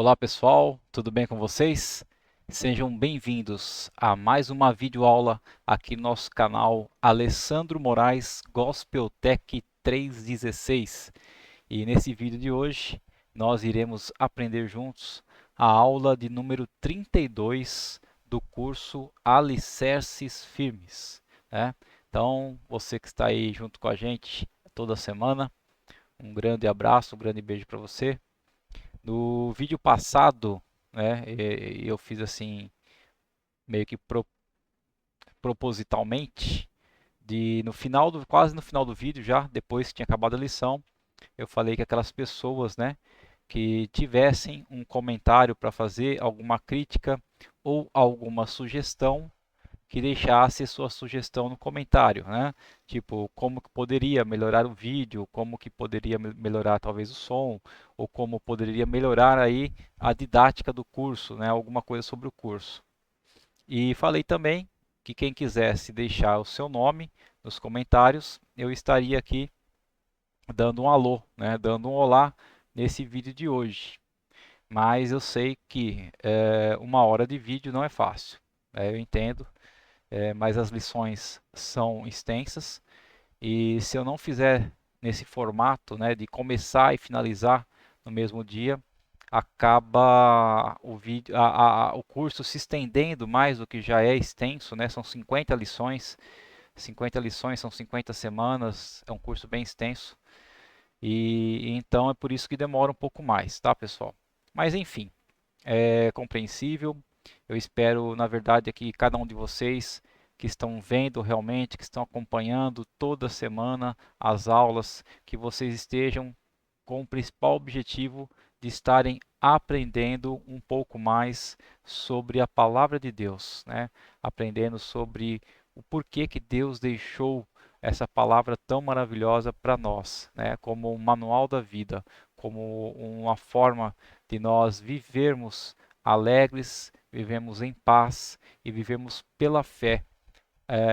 Olá pessoal, tudo bem com vocês? Sejam bem-vindos a mais uma videoaula aqui no nosso canal Alessandro Moraes Gospel Tech 316. E nesse vídeo de hoje nós iremos aprender juntos a aula de número 32 do curso Alicerces Firmes, né? Então, você que está aí junto com a gente toda semana, um grande abraço, um grande beijo para você. No vídeo passado, né, eu fiz assim, meio que propositalmente, no final quase no final do vídeo já, depois que tinha acabado a lição, eu falei que aquelas pessoas, né, que tivessem um comentário para fazer, alguma crítica ou alguma sugestão, que deixasse sua sugestão no comentário, né? Tipo, como que poderia melhorar o vídeo, como que poderia melhorar talvez o som, ou como poderia melhorar aí a didática do curso, né? Alguma coisa sobre o curso. E falei também que quem quisesse deixar o seu nome nos comentários, eu estaria aqui dando um alô, né? Dando um olá nesse vídeo de hoje. Mas eu sei que uma hora de vídeo não é fácil. Eu entendo, mas as lições são extensas e se eu não fizer nesse formato, né, de começar e finalizar no mesmo dia, acaba o vídeo, o curso se estendendo mais do que já é extenso, né? São 50 lições, 50 lições são 50 semanas, é um curso bem extenso e então é por isso que demora um pouco mais, tá, pessoal? Mas enfim, é compreensível. Eu espero, na verdade, que cada um de vocês que estão vendo realmente, que estão acompanhando toda semana as aulas, que vocês estejam com o principal objetivo de estarem aprendendo um pouco mais sobre a palavra de Deus, né? Aprendendo sobre o porquê que Deus deixou essa palavra tão maravilhosa para nós, né? Como um manual da vida, como uma forma de nós vivermos alegres, vivemos em paz e vivemos pela fé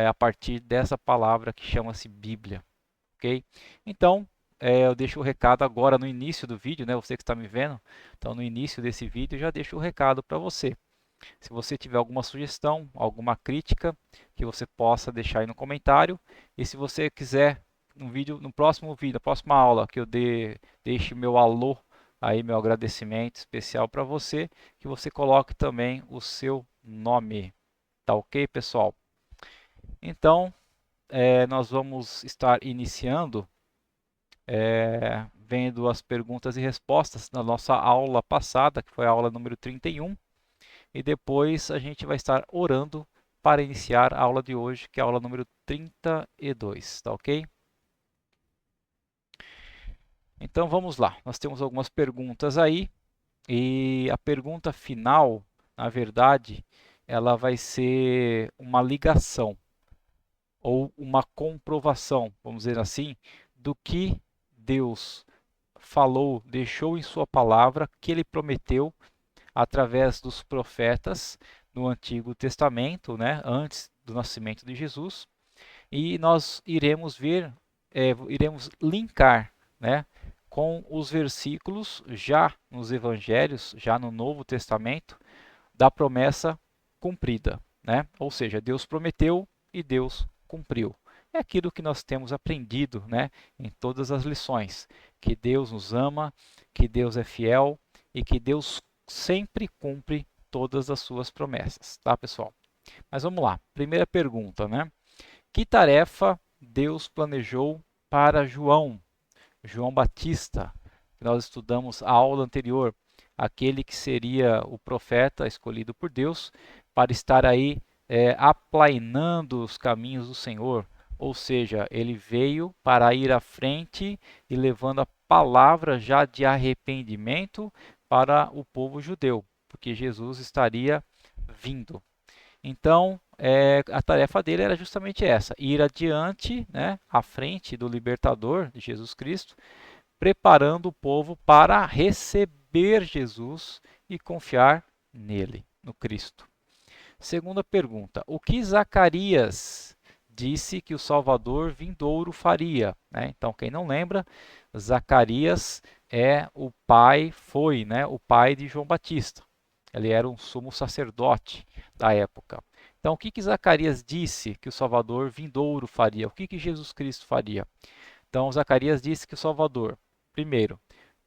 a partir dessa palavra que chama-se Bíblia, ok? Então, eu deixo o recado agora no início do vídeo, né? Você que está me vendo, então no início desse vídeo eu já deixo o recado para você. Se você tiver alguma sugestão, alguma crítica, que você possa deixar aí no comentário. E se você quiser no próximo vídeo, na próxima aula, que eu deixe meu alô aí, meu agradecimento especial para você, que você coloque também o seu nome. Tá ok, pessoal? Então, nós vamos estar iniciando vendo as perguntas e respostas da nossa aula passada, que foi a aula número 31, e depois a gente vai estar orando para iniciar a aula de hoje, que é a aula número 32, tá ok? Então vamos lá, nós temos algumas perguntas aí, e a pergunta final, na verdade, ela vai ser uma ligação ou uma comprovação, vamos dizer assim, do que Deus falou, deixou em sua palavra, que ele prometeu através dos profetas no Antigo Testamento, né, antes do nascimento de Jesus, e nós iremos ver, iremos linkar, né, com os versículos já nos Evangelhos, já no Novo Testamento, da promessa cumprida, né? Ou seja, Deus prometeu e Deus cumpriu. É aquilo que nós temos aprendido, né, em todas as lições, que Deus nos ama, que Deus é fiel e que Deus sempre cumpre todas as suas promessas, tá, pessoal? Mas vamos lá. Primeira pergunta, né? Que tarefa Deus planejou para João, João Batista, que nós estudamos a aula anterior, aquele que seria o profeta escolhido por Deus para estar aí aplainando os caminhos do Senhor. Ou seja, ele veio para ir à frente e levando a palavra já de arrependimento para o povo judeu, porque Jesus estaria vindo. Então, a tarefa dele era justamente essa: ir adiante, né, à frente do libertador, de Jesus Cristo, preparando o povo para receber Jesus e confiar nele, no Cristo. Segunda pergunta: o que Zacarias disse que o Salvador vindouro faria? Né? Então, quem não lembra, Zacarias foi, né, o pai de João Batista. Ele era um sumo sacerdote da época. Então, o que que Zacarias disse que o Salvador vindouro faria? O que que Jesus Cristo faria? Então, Zacarias disse que o Salvador, primeiro,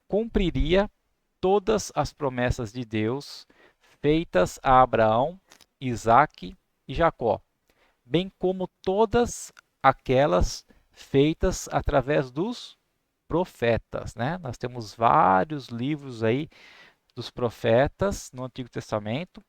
cumpriria todas as promessas de Deus feitas a Abraão, Isaque e Jacó, bem como todas aquelas feitas através dos profetas, né? Nós temos vários livros aí dos profetas no Antigo Testamento,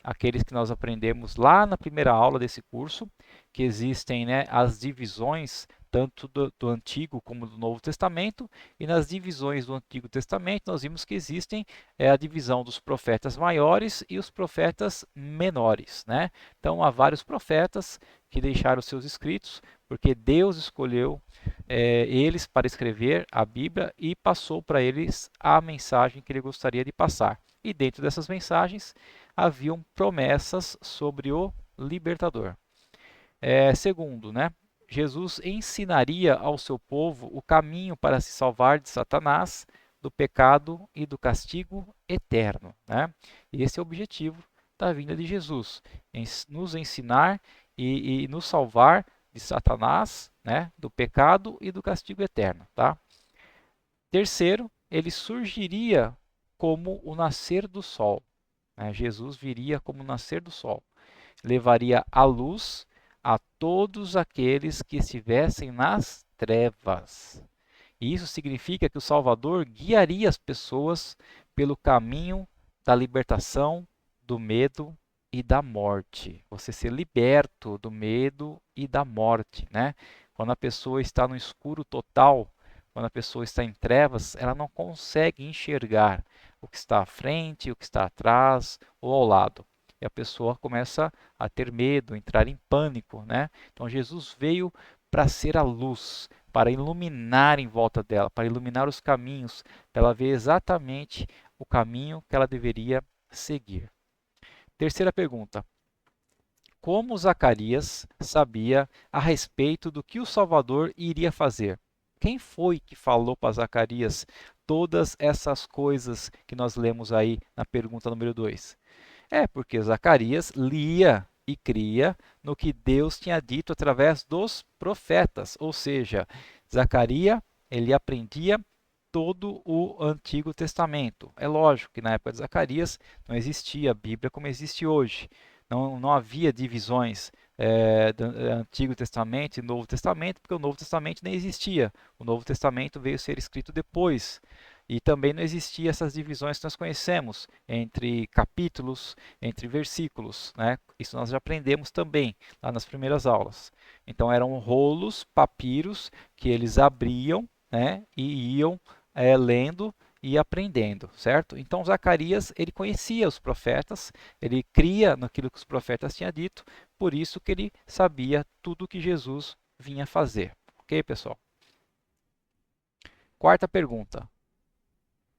aqueles que nós aprendemos lá na primeira aula desse curso, que existem, né, as divisões tanto do Antigo como do Novo Testamento, e nas divisões do Antigo Testamento nós vimos que existem a divisão dos profetas maiores e os profetas menores, né? Então há vários profetas que deixaram seus escritos, porque Deus escolheu eles para escrever a Bíblia e passou para eles a mensagem que ele gostaria de passar. E dentro dessas mensagens haviam promessas sobre o libertador. Segundo, né, Jesus ensinaria ao seu povo o caminho para se salvar de Satanás, do pecado e do castigo eterno, né? E esse é o objetivo da vinda de Jesus, nos ensinar e nos salvar de Satanás, né, do pecado e do castigo eterno, tá? Terceiro, ele surgiria como o nascer do sol, né? Jesus viria como o nascer do sol, levaria a luz a todos aqueles que estivessem nas trevas. E isso significa que o Salvador guiaria as pessoas pelo caminho da libertação, do medo e da morte. Você ser liberto do medo e da morte, né? Quando a pessoa está no escuro total, quando a pessoa está em trevas, ela não consegue enxergar o que está à frente, o que está atrás ou ao lado. E a pessoa começa a ter medo, entrar em pânico, né? Então Jesus veio para ser a luz, para iluminar em volta dela, para iluminar os caminhos, para ela ver exatamente o caminho que ela deveria seguir. Terceira pergunta: como Zacarias sabia a respeito do que o Salvador iria fazer? Quem foi que falou para Zacarias todas essas coisas que nós lemos aí na pergunta número 2? Porque Zacarias lia e cria no que Deus tinha dito através dos profetas, ou seja, Zacarias, ele aprendia todo o Antigo Testamento. É lógico que na época de Zacarias não existia a Bíblia como existe hoje. Não havia divisões do Antigo Testamento e Novo Testamento, porque o Novo Testamento nem existia. O Novo Testamento veio ser escrito depois. E também não existiam essas divisões que nós conhecemos entre capítulos, entre versículos, né? Isso nós já aprendemos também lá nas primeiras aulas. Então eram rolos, papiros que eles abriam, né, e iam lendo e aprendendo, certo? Então Zacarias, ele conhecia os profetas, ele cria naquilo que os profetas tinham dito, por isso que ele sabia tudo o que Jesus vinha fazer. Ok, pessoal? Quarta pergunta: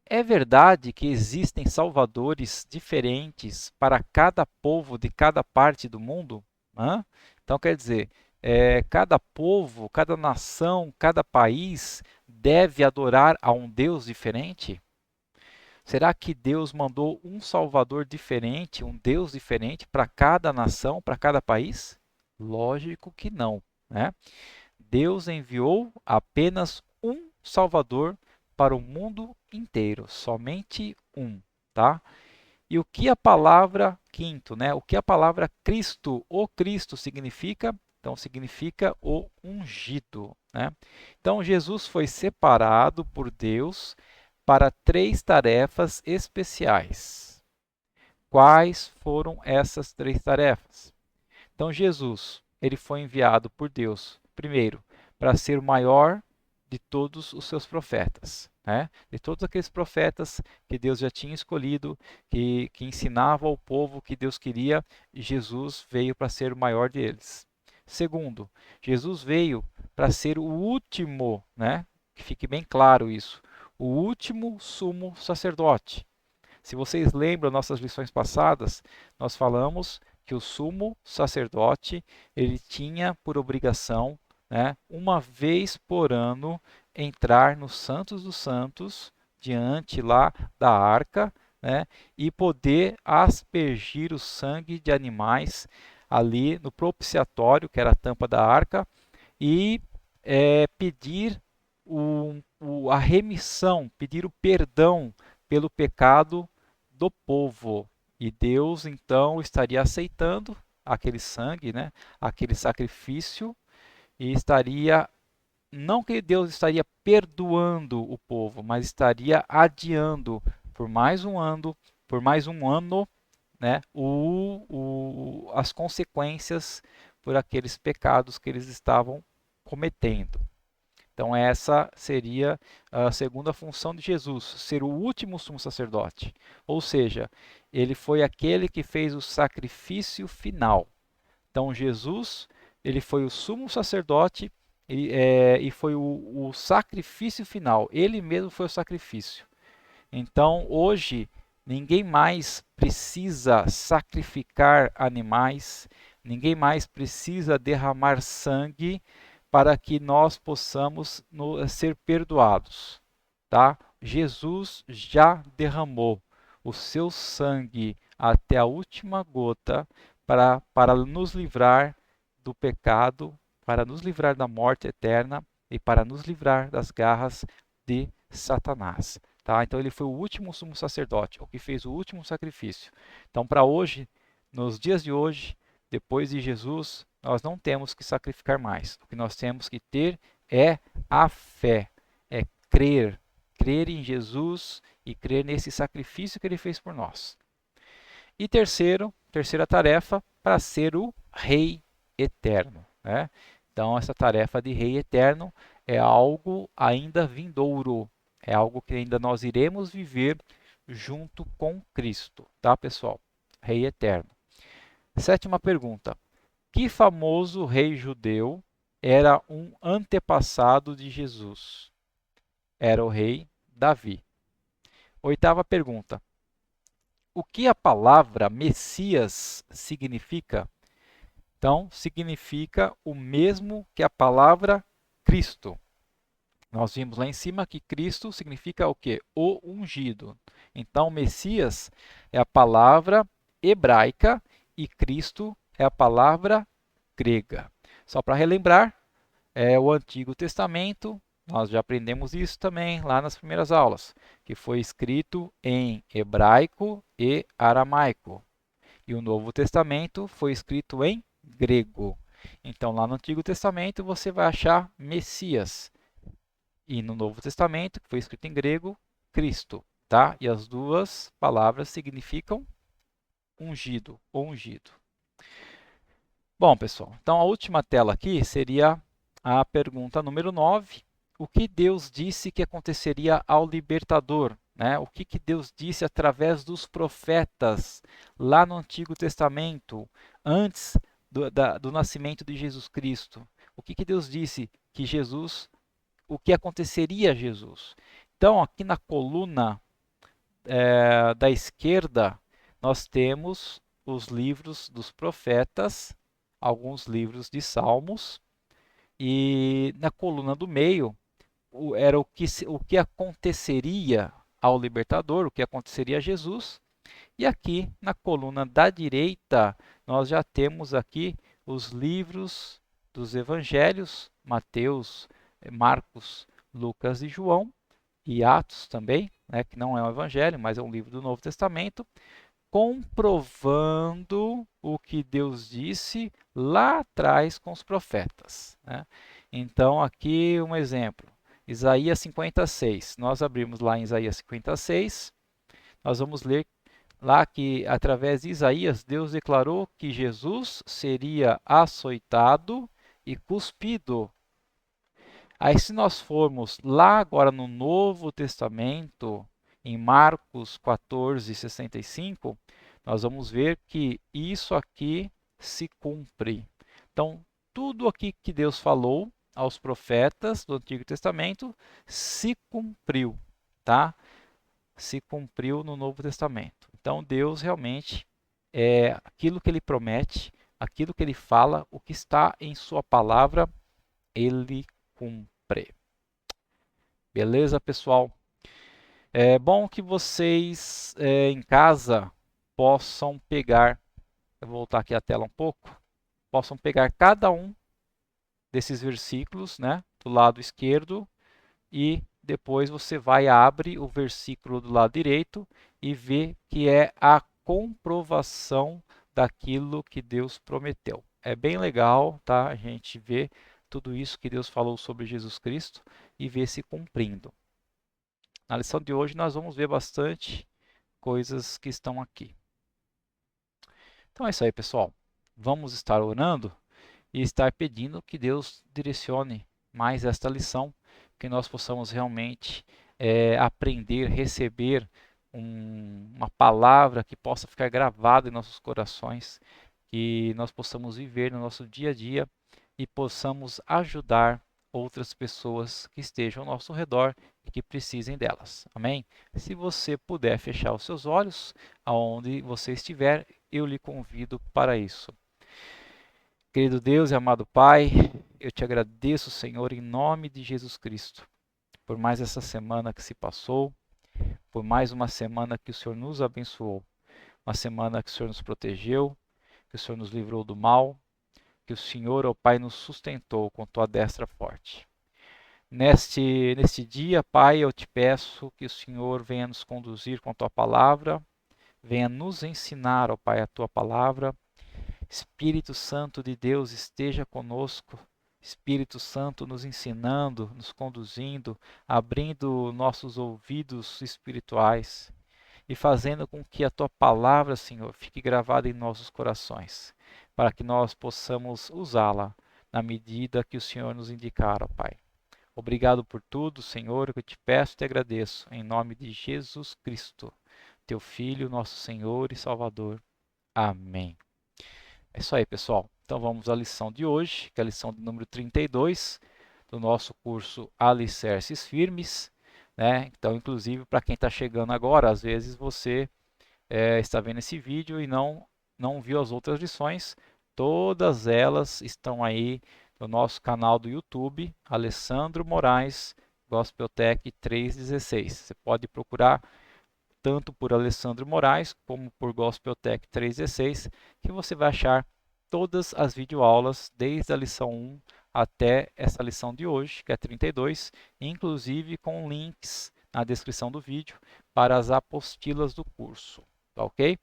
é verdade que existem salvadores diferentes para cada povo de cada parte do mundo? Hã? Então, quer dizer, cada povo, cada nação, cada país deve adorar a um Deus diferente? Será que Deus mandou um Salvador diferente, um Deus diferente para cada nação, para cada país? Lógico que não, né? Deus enviou apenas um Salvador para o mundo inteiro, somente um, tá? E o que a palavra quinto, né? O que a palavra Cristo, o Cristo significa? Então significa o ungido, né? Então Jesus foi separado por Deus para três tarefas especiais. Quais foram essas três tarefas? Então Jesus, ele foi enviado por Deus, primeiro, para ser o maior de todos os seus profetas, né? De todos aqueles profetas que Deus já tinha escolhido, que ensinavam ao povo o que Deus queria, Jesus veio para ser o maior deles. Segundo, Jesus veio para ser o último, né? Que fique bem claro isso, o último sumo sacerdote. Se vocês lembram nossas lições passadas, nós falamos que o sumo sacerdote ele tinha por obrigação, né, uma vez por ano, entrar nos Santos dos Santos, diante lá da arca, né, e poder aspergir o sangue de animais ali no propiciatório, que era a tampa da arca, e pedir a remissão, pedir o perdão pelo pecado do povo. E Deus então estaria aceitando aquele sangue, né, aquele sacrifício, e estaria, não que Deus estaria perdoando o povo, mas estaria adiando por mais um ano, né, as consequências por aqueles pecados que eles estavam cometendo. Então, essa seria a segunda função de Jesus, ser o último sumo sacerdote. Ou seja, ele foi aquele que fez o sacrifício final. Então, Jesus, ele foi o sumo sacerdote e foi o sacrifício final. Ele mesmo foi o sacrifício. Então, hoje, ninguém mais precisa sacrificar animais, ninguém mais precisa derramar sangue para que nós possamos ser perdoados, tá? Jesus já derramou o seu sangue até a última gota para nos livrar do pecado, para nos livrar da morte eterna e para nos livrar das garras de Satanás. Tá? Então ele foi o último sumo sacerdote, o que fez o último sacrifício. Então para hoje, nos dias de hoje, depois de Jesus, nós não temos que sacrificar mais. O que nós temos que ter é a fé, é crer, crer em Jesus e crer nesse sacrifício que ele fez por nós. E terceira tarefa, para ser o Rei eterno, né? Então essa tarefa de Rei eterno é algo ainda vindouro, é algo que ainda nós iremos viver junto com Cristo, tá, pessoal? Rei eterno. Sétima pergunta: que famoso rei judeu era um antepassado de Jesus? Era o rei Davi. Oitava pergunta: o que a palavra Messias significa? Então, significa o mesmo que a palavra Cristo. Nós vimos lá em cima que Cristo significa o quê? O ungido. Então, Messias é a palavra hebraica e Cristo é a palavra grega. Só para relembrar, é o Antigo Testamento, nós já aprendemos isso também lá nas primeiras aulas, que foi escrito em hebraico e aramaico. E o Novo Testamento foi escrito em grego. Então, lá no Antigo Testamento, você vai achar Messias. E no Novo Testamento, que foi escrito em grego, Cristo. Tá? E as duas palavras significam ungido ou ungido. Bom, pessoal, então a última tela aqui seria a pergunta número 9. O que Deus disse que aconteceria ao libertador? Né? O que Deus disse através dos profetas lá no Antigo Testamento, antes do nascimento de Jesus Cristo? O que Deus disse que Jesus, o que aconteceria a Jesus? Então, aqui na coluna da esquerda, nós temos os livros dos profetas, alguns livros de Salmos, e na coluna do meio era o que aconteceria ao libertador, o que aconteceria a Jesus. E aqui na coluna da direita, nós já temos aqui os livros dos evangelhos, Mateus, Marcos, Lucas e João, e Atos também, né, que não é um evangelho, mas é um livro do Novo Testamento, comprovando o que Deus disse lá atrás com os profetas. Né? Então, aqui um exemplo. Isaías 56. Nós abrimos lá em Isaías 56. Nós vamos ler lá que, através de Isaías, Deus declarou que Jesus seria açoitado e cuspido. Aí, se nós formos lá agora no Novo Testamento, em Marcos 14, 65, nós vamos ver que isso aqui se cumpre. Então, tudo aqui que Deus falou aos profetas do Antigo Testamento se cumpriu, tá? Se cumpriu no Novo Testamento. Então, Deus realmente é aquilo que ele promete, aquilo que ele fala, o que está em sua palavra, ele cumpre. Beleza, pessoal? É bom que vocês em casa possam pegar, eu vou voltar aqui a tela um pouco, possam pegar cada um desses versículos, né, do lado esquerdo e depois você vai abre o versículo do lado direito e vê que é a comprovação daquilo que Deus prometeu. É bem legal, tá? A gente vê tudo isso que Deus falou sobre Jesus Cristo e ver se cumprindo. Na lição de hoje nós vamos ver bastante coisas que estão aqui. Então é isso aí, pessoal. Vamos estar orando e estar pedindo que Deus direcione mais esta lição, que nós possamos realmente aprender, receber uma palavra que possa ficar gravada em nossos corações, que nós possamos viver no nosso dia a dia e possamos ajudar outras pessoas que estejam ao nosso redor e que precisem delas. Amém? Se você puder fechar os seus olhos, aonde você estiver, eu lhe convido para isso. Querido Deus e amado Pai, eu te agradeço, Senhor, em nome de Jesus Cristo, por mais essa semana que se passou, por mais uma semana que o Senhor nos abençoou, uma semana que o Senhor nos protegeu, que o Senhor nos livrou do mal, que o Senhor, ó Pai, nos sustentou com tua destra forte. Neste dia, Pai, eu te peço que o Senhor venha nos conduzir com a tua palavra, venha nos ensinar, ó Pai, a tua palavra. Espírito Santo de Deus esteja conosco. Espírito Santo nos ensinando, nos conduzindo, abrindo nossos ouvidos espirituais e fazendo com que a tua palavra, Senhor, fique gravada em nossos corações, para que nós possamos usá-la na medida que o Senhor nos indicar, ó Pai. Obrigado por tudo, Senhor, que eu te peço e te agradeço, em nome de Jesus Cristo, teu Filho, nosso Senhor e Salvador. Amém. É isso aí, pessoal. Então vamos à lição de hoje, que é a lição de número 32 do nosso curso Alicerces Firmes, né? Então, inclusive, para quem está chegando agora, às vezes você está vendo esse vídeo e não viu as outras lições. Todas elas estão aí no nosso canal do YouTube, Alessandro Moraes, Gospeltech 316. Você pode procurar tanto por Alessandro Moraes como por Gospeltech 316, que você vai achar todas as videoaulas, desde a lição 1 até essa lição de hoje, que é 32, inclusive com links na descrição do vídeo para as apostilas do curso, tá ok?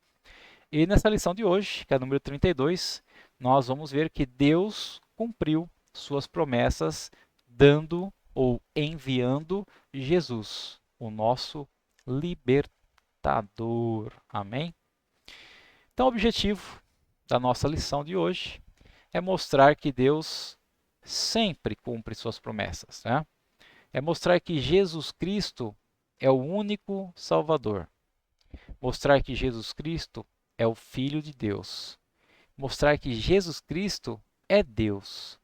E nessa lição de hoje, que é a número 32, nós vamos ver que Deus cumpriu suas promessas dando ou enviando Jesus, o nosso libertador. Amém? Então, o objetivo da nossa lição de hoje é mostrar que Deus sempre cumpre suas promessas, né? É mostrar que Jesus Cristo é o único Salvador. Mostrar que Jesus Cristo é o Filho de Deus. Mostrar que Jesus Cristo é Deus.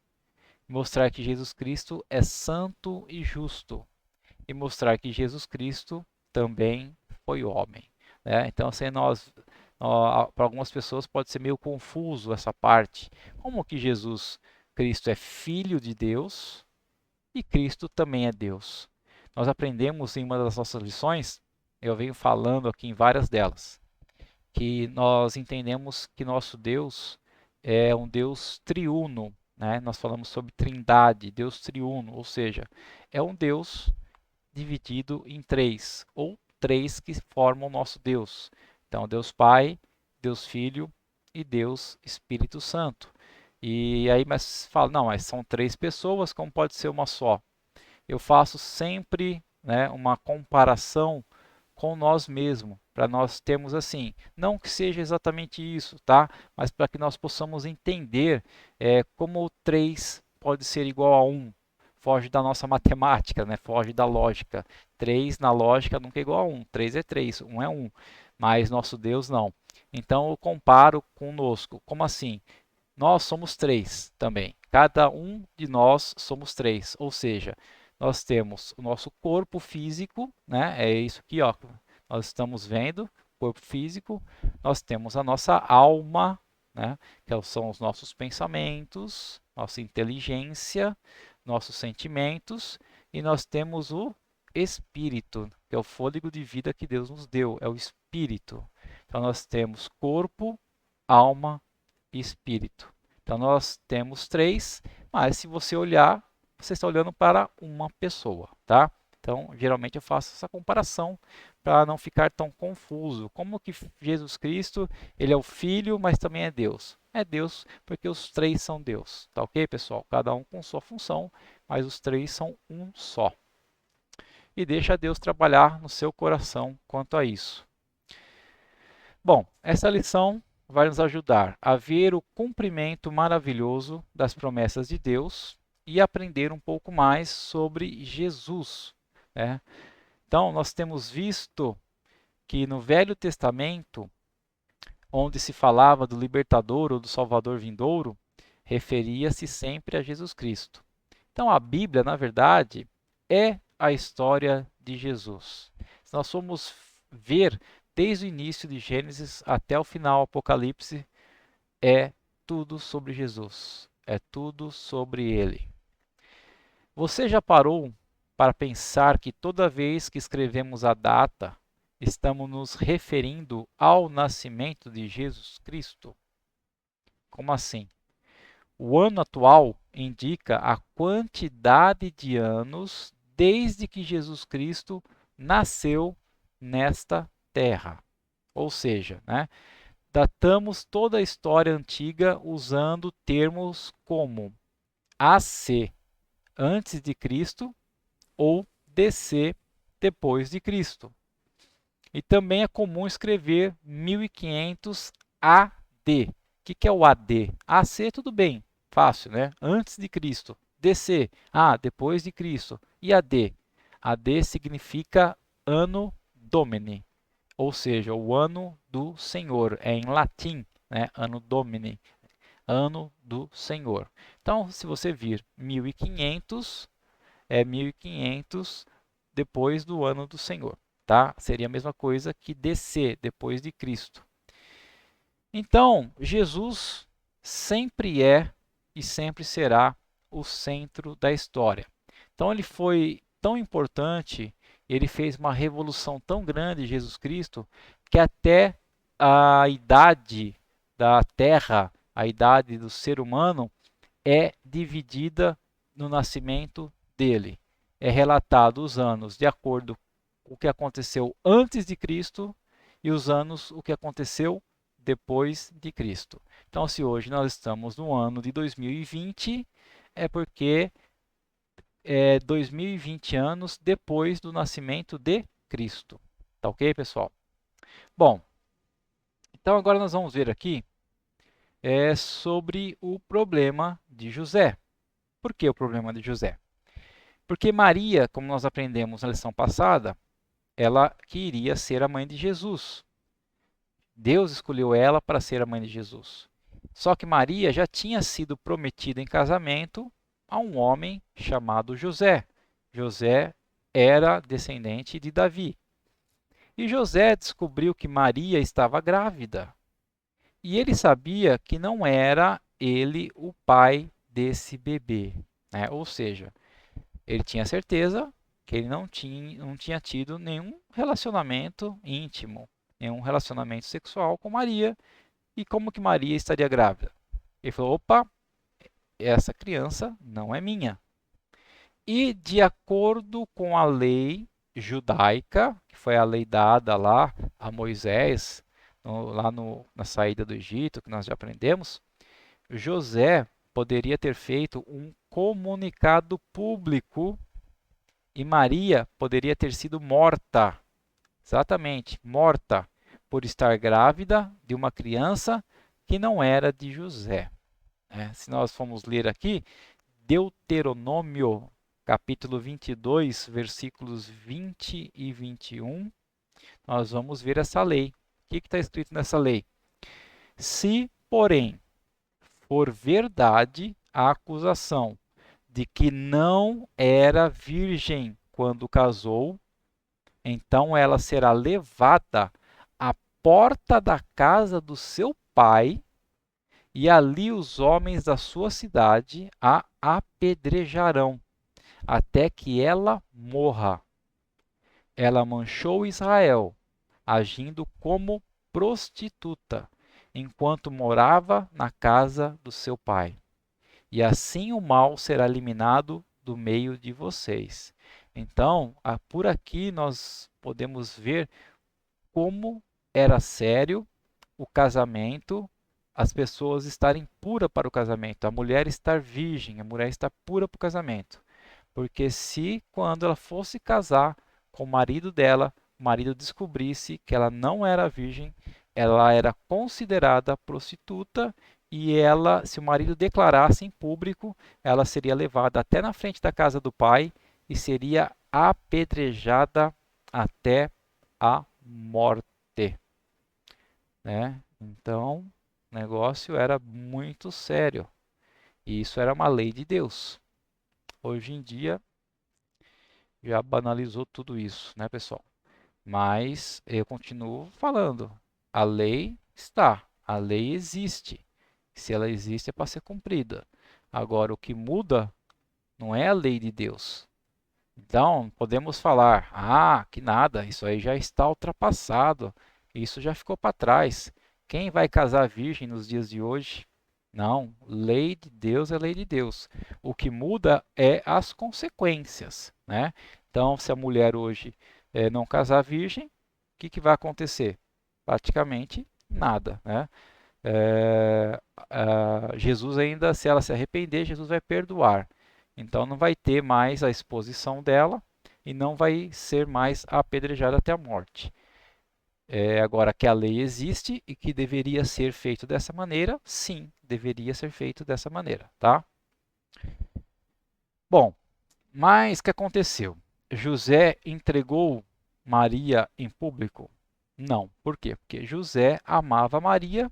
Mostrar que Jesus Cristo é santo e justo. E mostrar que Jesus Cristo também foi homem, né? Então, assim, para algumas pessoas pode ser meio confuso essa parte. Como que Jesus Cristo é filho de Deus e Cristo também é Deus? Nós aprendemos em uma das nossas lições, eu venho falando aqui em várias delas, que nós entendemos que nosso Deus é um Deus triuno, né? Nós falamos sobre trindade, Deus triuno, ou seja, é um Deus dividido em três, ou três que formam o nosso Deus. Então, Deus Pai, Deus Filho e Deus Espírito Santo. E aí, mas fala, não, mas são três pessoas, como pode ser uma só? Eu faço sempre, né, uma comparação com nós mesmos, para nós termos assim, não que seja exatamente isso, tá? Mas para que nós possamos entender como o 3 pode ser igual a 1. Foge da nossa matemática, né? Foge da lógica. 3 na lógica nunca é igual a 1. 3 é 3, 1 é 1. Mas nosso Deus não. Então eu comparo conosco. Como assim? Nós somos três também. Cada um de nós somos três. Ou seja, nós temos o nosso corpo físico, né? É isso aqui, ó. Nós estamos vendo, corpo físico. Nós temos a nossa alma, né? Que são os nossos pensamentos, nossa inteligência, nossos sentimentos. E nós temos o espírito, que é o fôlego de vida que Deus nos deu, é o espírito. Então nós temos corpo, alma e espírito. Então nós temos três, mas se você olhar, você está olhando para uma pessoa, tá? Então, geralmente eu faço essa comparação para não ficar tão confuso. Como que Jesus Cristo, ele é o Filho, mas também é Deus? É Deus porque os três são Deus, tá ok, pessoal? Cada um com sua função, mas os três são um só. E deixa Deus trabalhar no seu coração quanto a isso. Bom, essa lição vai nos ajudar a ver o cumprimento maravilhoso das promessas de Deus e aprender um pouco mais sobre Jesus, né? Então, nós temos visto que no Velho Testamento, onde se falava do libertador ou do salvador vindouro, referia-se sempre a Jesus Cristo. Então, a Bíblia, na verdade, é a história de Jesus. Se nós formos ver desde o início de Gênesis até o final, Apocalipse, é tudo sobre Jesus, é tudo sobre Ele. Você já parou para pensar que toda vez que escrevemos a data, estamos nos referindo ao nascimento de Jesus Cristo? Como assim? O ano atual indica a quantidade de anos desde que Jesus Cristo nasceu nesta terra. Ou seja, né, datamos toda a história antiga usando termos como AC, antes de Cristo, ou DC, depois de Cristo. E também é comum escrever 1500 AD. O que é o AD? AC, tudo bem, fácil, né? Antes de Cristo. DC, depois de Cristo. E AD? AD significa Anno Domini, ou seja, o ano do Senhor. É em latim, né? Anno Domini, ano do Senhor. Então, se você vir 1500, é 1500 depois do ano do Senhor, tá? Seria a mesma coisa que DC, depois de Cristo. Então, Jesus sempre é e sempre será o centro da história. Então, ele foi tão importante, ele fez uma revolução tão grande, Jesus Cristo, que até a idade da Terra, a idade do ser humano, é dividida no nascimento dele. É relatado os anos de acordo com o que aconteceu antes de Cristo e os anos o que aconteceu depois de Cristo. Então, se hoje nós estamos no ano de 2020, é porque é 2020 anos depois do nascimento de Cristo. Tá ok, pessoal? Bom, então agora nós vamos ver aqui sobre o problema de José. Por que o problema de José? Porque Maria, como nós aprendemos na lição passada, ela queria ser a mãe de Jesus. Deus escolheu ela para ser a mãe de Jesus. Só que Maria já tinha sido prometida em casamento a um homem chamado José. José era descendente de Davi. E José descobriu que Maria estava grávida. E ele sabia que não era ele o pai desse bebê, né? Ou seja, ele tinha certeza que ele não tinha tido nenhum relacionamento íntimo, nenhum relacionamento sexual com Maria. E como que Maria estaria grávida? Ele falou: opa, essa criança não é minha. E de acordo com a lei judaica, que foi a lei dada lá a Moisés, na saída do Egito, que nós já aprendemos, José poderia ter feito um comunicado público e Maria poderia ter sido morta, exatamente, morta, por estar grávida de uma criança que não era de José. Se nós formos ler aqui, Deuteronômio, capítulo 22, versículos 20 e 21, nós vamos ver essa lei. O que está escrito nessa lei? Se, porém, for verdade a acusação de que não era virgem quando casou, então ela será levada à porta da casa do seu pai, e ali os homens da sua cidade a apedrejarão, até que ela morra. ela manchou Israel, agindo como prostituta, enquanto morava na casa do seu pai. E assim o mal será eliminado do meio de vocês. Então, por aqui nós podemos ver como era sério o casamento, as pessoas estarem puras para o casamento, a mulher estar virgem, a mulher estar pura para o casamento. Porque se quando ela fosse casar com o marido dela, o marido descobrisse que ela não era virgem, ela era considerada prostituta e ela, se o marido declarasse em público, ela seria levada até na frente da casa do pai e seria apedrejada até a morte, né? Então, o negócio era muito sério. E isso era uma lei de Deus. Hoje em dia já banalizou tudo isso, né, pessoal? Mas eu continuo falando, a lei está, a lei existe. Se ela existe é para ser cumprida. Agora, o que muda não é a lei de Deus. Então, podemos falar, que nada, isso aí já está ultrapassado, isso já ficou para trás. Quem vai casar virgem nos dias de hoje? Não, lei de Deus é lei de Deus. O que muda é as consequências, né? Então, se a mulher hoje não casar virgem, o que vai acontecer? Praticamente nada, né? Jesus ainda, se ela se arrepender, Jesus vai perdoar. Então não vai ter mais a exposição dela e não vai ser mais apedrejada até a morte. Agora que a lei existe e que deveria ser feito dessa maneira, sim, deveria ser feito dessa maneira, tá? Bom, mas o que aconteceu? José entregou Maria em público? Não. Por quê? Porque José amava Maria.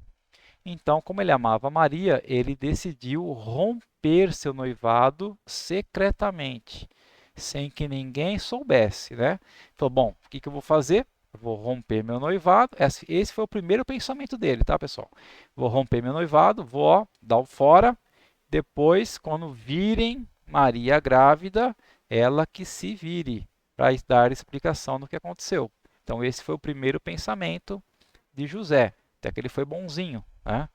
Então, como ele amava Maria, ele decidiu romper seu noivado secretamente, sem que ninguém soubesse, né? Falou, bom, o que eu vou fazer? Eu vou romper meu noivado. Esse foi o primeiro pensamento dele, tá, pessoal? Vou romper meu noivado, vou dar o fora. Depois, quando virem Maria grávida, ela que se vire para dar explicação do que aconteceu. Então, esse foi o primeiro pensamento de José. Até que ele foi bonzinho, né?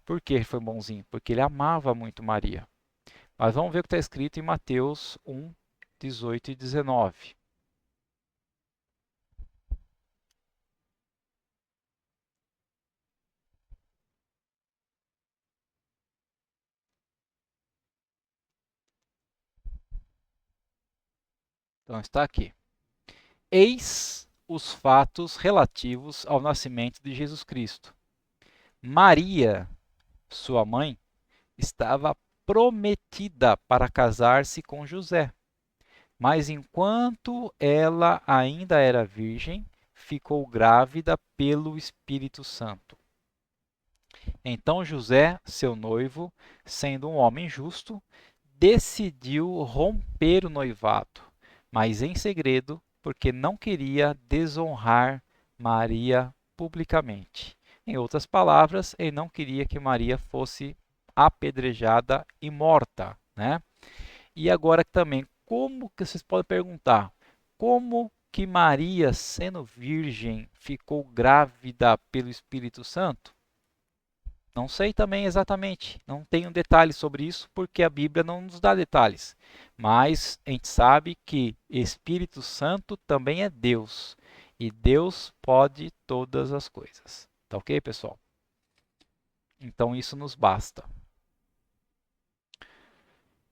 Por que ele foi bonzinho? Porque ele amava muito Maria. Mas vamos ver o que está escrito em Mateus 1, 18 e 19. Então está aqui. Eis os fatos relativos ao nascimento de Jesus Cristo. Maria, sua mãe, estava prometida para casar-se com José. Mas enquanto ela ainda era virgem, ficou grávida pelo Espírito Santo. Então José, seu noivo, sendo um homem justo, decidiu romper o noivado, mas em segredo, porque não queria desonrar Maria publicamente. Em outras palavras, ele não queria que Maria fosse apedrejada e morta, né? E agora também, como que vocês podem perguntar, como que Maria, sendo virgem, ficou grávida pelo Espírito Santo? Não sei também exatamente, não tenho detalhes sobre isso, porque a Bíblia não nos dá detalhes. Mas a gente sabe que Espírito Santo também é Deus, e Deus pode todas as coisas. Tá ok, pessoal? Então isso nos basta.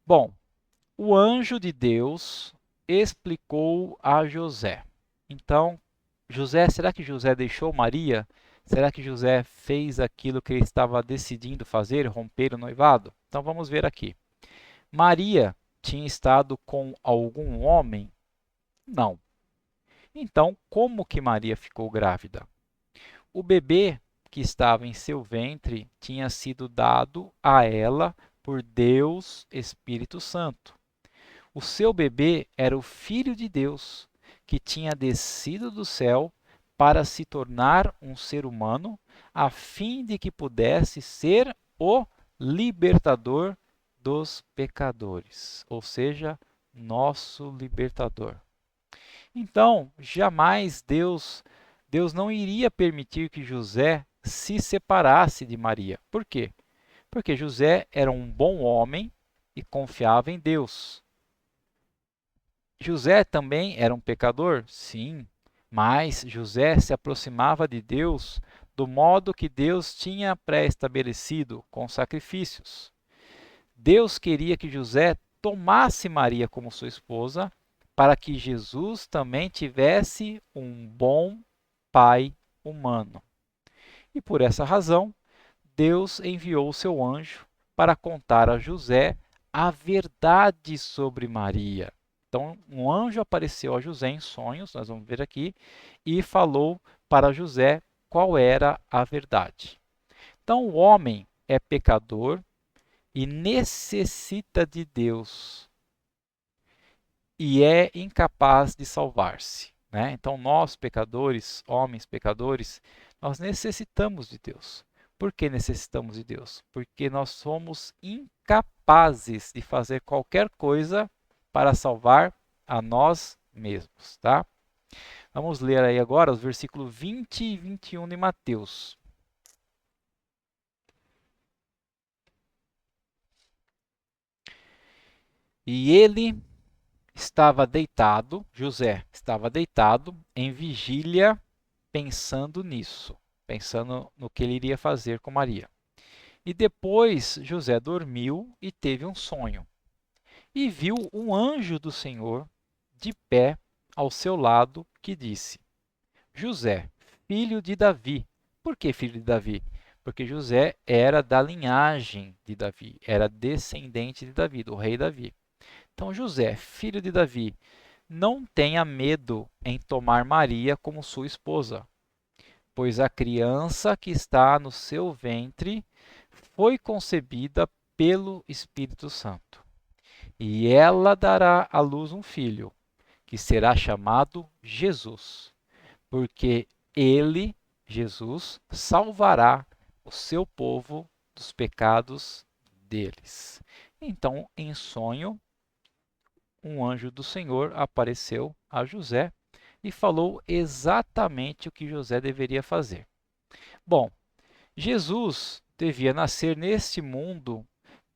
Bom, o anjo de Deus explicou a José. Então, José, será que José deixou Maria? Será que José fez aquilo que ele estava decidindo fazer, romper o noivado? Então vamos ver aqui. Maria tinha estado com algum homem? Não. Então, como que Maria ficou grávida? O bebê que estava em seu ventre tinha sido dado a ela por Deus Espírito Santo. O seu bebê era o Filho de Deus, que tinha descido do céu para se tornar um ser humano, a fim de que pudesse ser o libertador dos pecadores, ou seja, nosso libertador. Então, jamais Deus não iria permitir que José se separasse de Maria. Por quê? Porque José era um bom homem e confiava em Deus. José também era um pecador? Sim, mas José se aproximava de Deus do modo que Deus tinha pré-estabelecido, com sacrifícios. Deus queria que José tomasse Maria como sua esposa, para que Jesus também tivesse um bom pai humano. E por essa razão, Deus enviou o seu anjo para contar a José a verdade sobre Maria. Então, um anjo apareceu a José em sonhos, nós vamos ver aqui, e falou para José qual era a verdade. Então, o homem é pecador e necessita de Deus e é incapaz de salvar-se, né? Então, nós pecadores, homens pecadores, nós necessitamos de Deus. Por que necessitamos de Deus? Porque nós somos incapazes de fazer qualquer coisa para salvar a nós mesmos, tá? Vamos ler aí agora os versículos 20 e 21 de Mateus. E ele estava deitado, José estava deitado em vigília, pensando nisso, pensando no que ele iria fazer com Maria. E depois José dormiu e teve um sonho. E viu um anjo do Senhor de pé ao seu lado, que disse: José, filho de Davi. Por que filho de Davi? Porque José era da linhagem de Davi, era descendente de Davi, do rei Davi. Então, José, filho de Davi, não tenha medo em tomar Maria como sua esposa, pois a criança que está no seu ventre foi concebida pelo Espírito Santo. E ela dará à luz um filho, que será chamado Jesus, porque ele, Jesus, salvará o seu povo dos pecados deles. Então, em sonho, um anjo do Senhor apareceu a José e falou exatamente o que José deveria fazer. Bom, Jesus devia nascer neste mundo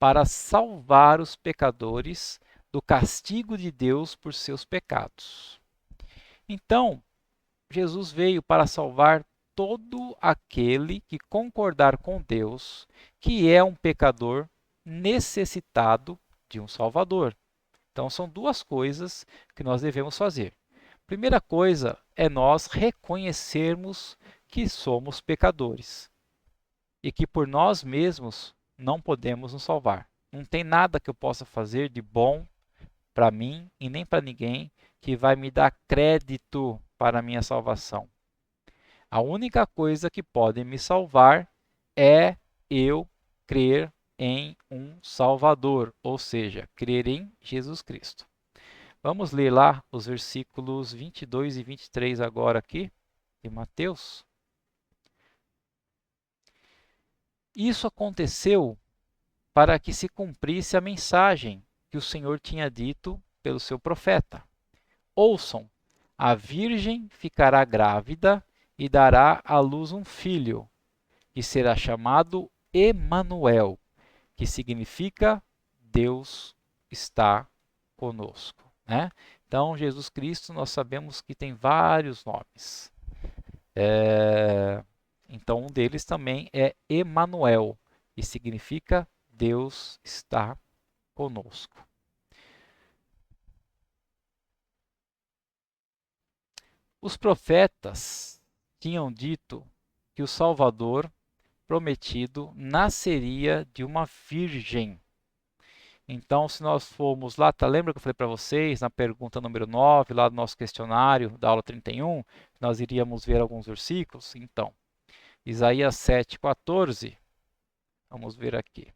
para salvar os pecadores do castigo de Deus por seus pecados. Então, Jesus veio para salvar todo aquele que concordar com Deus, que é um pecador necessitado de um Salvador. Então, são duas coisas que nós devemos fazer. Primeira coisa é nós reconhecermos que somos pecadores e que por nós mesmos não podemos nos salvar. Não tem nada que eu possa fazer de bom para mim e nem para ninguém que vai me dar crédito para a minha salvação. A única coisa que pode me salvar é eu crer em um Salvador, ou seja, crer em Jesus Cristo. Vamos ler lá os versículos 22 e 23 agora aqui, de Mateus. Isso aconteceu para que se cumprisse a mensagem que o Senhor tinha dito pelo seu profeta. Ouçam, a virgem ficará grávida e dará à luz um filho, que será chamado Emanuel, que significa Deus está conosco, né? Então, Jesus Cristo, nós sabemos que tem vários nomes. Então, um deles também é Emanuel, que significa Deus está conosco. Os profetas tinham dito que o Salvador prometido nasceria de uma virgem. Então, se nós formos lá, tá, lembra que eu falei para vocês na pergunta número 9, lá do nosso questionário da aula 31, nós iríamos ver alguns versículos? Então, Isaías 7,14, vamos ver aqui.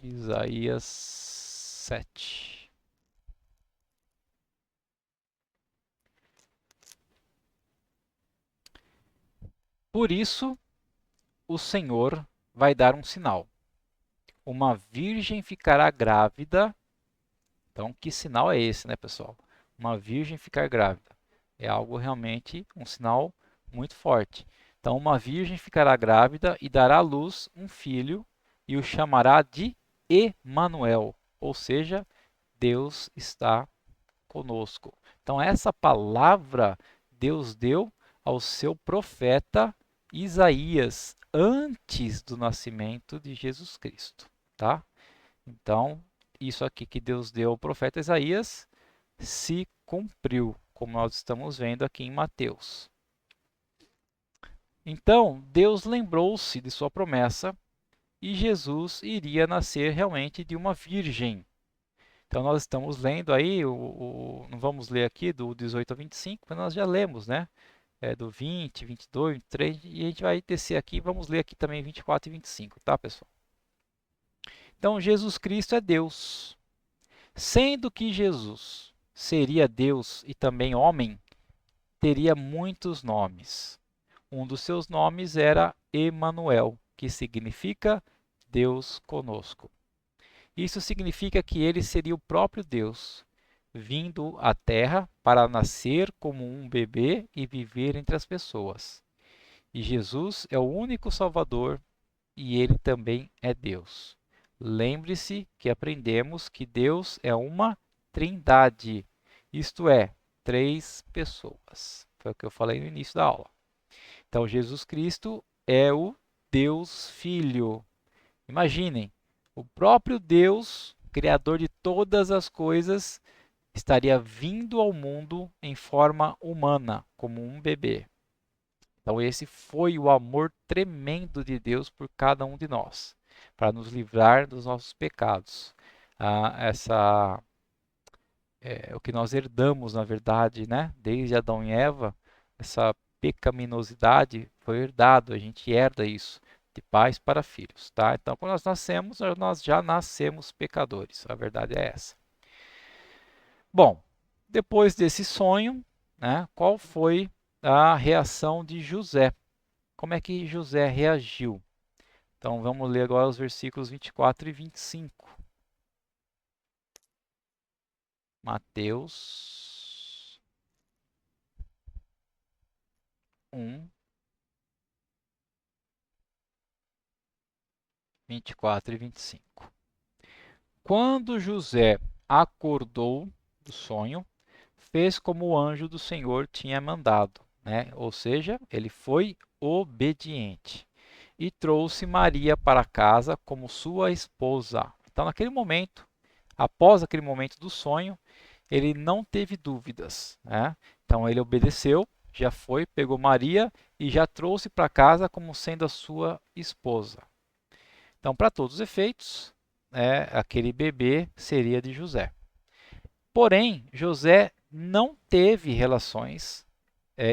Isaías 7. Por isso, o Senhor vai dar um sinal. Uma virgem ficará grávida Então, que sinal é esse, né, pessoal? Uma virgem ficar grávida. É algo realmente um sinal muito forte. Então, uma virgem ficará grávida e dará à luz um filho e o chamará de Emanuel, ou seja, Deus está conosco. Então, essa palavra Deus deu ao seu profeta Isaías antes do nascimento de Jesus Cristo, tá? Então, isso aqui que Deus deu ao profeta Isaías se cumpriu, como nós estamos vendo aqui em Mateus. Então, Deus lembrou-se de sua promessa e Jesus iria nascer realmente de uma virgem. Então, nós estamos lendo aí, não vamos ler aqui do 18 a 25, mas nós já lemos, né? Do 20, 22, 23, e a gente vai descer aqui e vamos ler aqui também 24 e 25, tá, pessoal? Então, Jesus Cristo é Deus. Sendo que Jesus seria Deus e também homem, teria muitos nomes. Um dos seus nomes era Emanuel, que significa Deus conosco. Isso significa que ele seria o próprio Deus, vindo à Terra para nascer como um bebê e viver entre as pessoas. E Jesus é o único Salvador e ele também é Deus. Lembre-se que aprendemos que Deus é uma trindade, isto é, três pessoas. Foi o que eu falei no início da aula. Então, Jesus Cristo é o Deus Filho. Imaginem, o próprio Deus, Criador de todas as coisas, estaria vindo ao mundo em forma humana, como um bebê. Então, esse foi o amor tremendo de Deus por cada um de nós, para nos livrar dos nossos pecados. O que nós herdamos, na verdade, né? Desde Adão e Eva, essa pecaminosidade foi herdado, a gente herda isso de pais para filhos, tá? Então, quando nós nascemos, nós já nascemos pecadores, a verdade é essa. Bom, depois desse sonho, né, qual foi a reação de José? Como é que José reagiu? Então vamos ler agora os versículos 24 e 25. Mateus 1, 24 e 25. Quando José acordou do sonho, fez como o anjo do Senhor tinha mandado, né? Ou seja, ele foi obediente e trouxe Maria para casa como sua esposa. Então, naquele momento, após aquele momento do sonho, ele não teve dúvidas, né? Então, ele obedeceu, já foi, pegou Maria e já trouxe para casa como sendo a sua esposa. Então, para todos os efeitos, aquele bebê seria de José. Porém, José não teve relações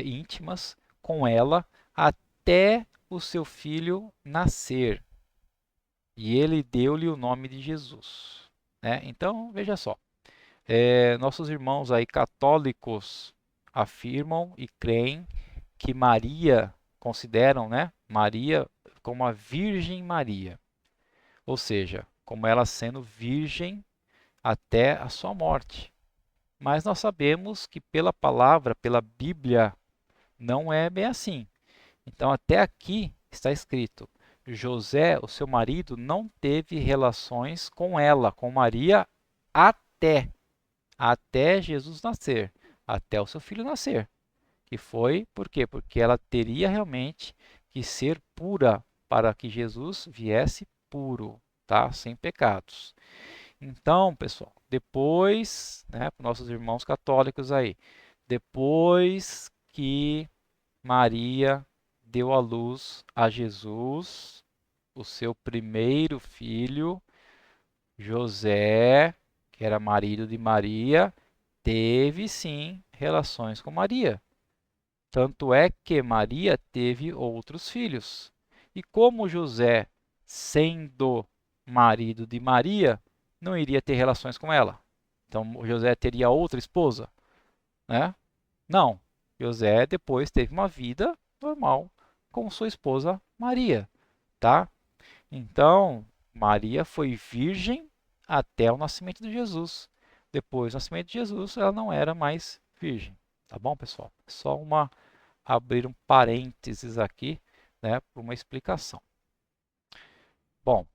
íntimas com ela até o seu filho nascer. E ele deu-lhe o nome de Jesus. Né? Então, veja só. Nossos irmãos aí católicos afirmam e creem que Maria, consideram, né, Maria como a Virgem Maria. Ou seja, como ela sendo virgem até a sua morte. Mas nós sabemos que pela palavra, pela Bíblia, não é bem assim. Então, até aqui está escrito: José, o seu marido, não teve relações com ela, com Maria, até Jesus nascer, até o seu filho nascer. Que foi, por quê? Porque ela teria realmente que ser pura para que Jesus viesse puro, tá? Sem pecados. Então, pessoal, depois, né, para nossos irmãos católicos aí, depois que Maria deu à luz a Jesus, o seu primeiro filho, José, que era marido de Maria, teve sim relações com Maria. Tanto é que Maria teve outros filhos. E como José, sendo marido de Maria, não iria ter relações com ela? Então José teria outra esposa, né? Não. José depois teve uma vida normal com sua esposa Maria, tá? Então, Maria foi virgem até o nascimento de Jesus. depois do nascimento de Jesus, ela não era mais virgem. Tá bom, pessoal? Só abrir um parênteses aqui, né, para uma explicação. Bom,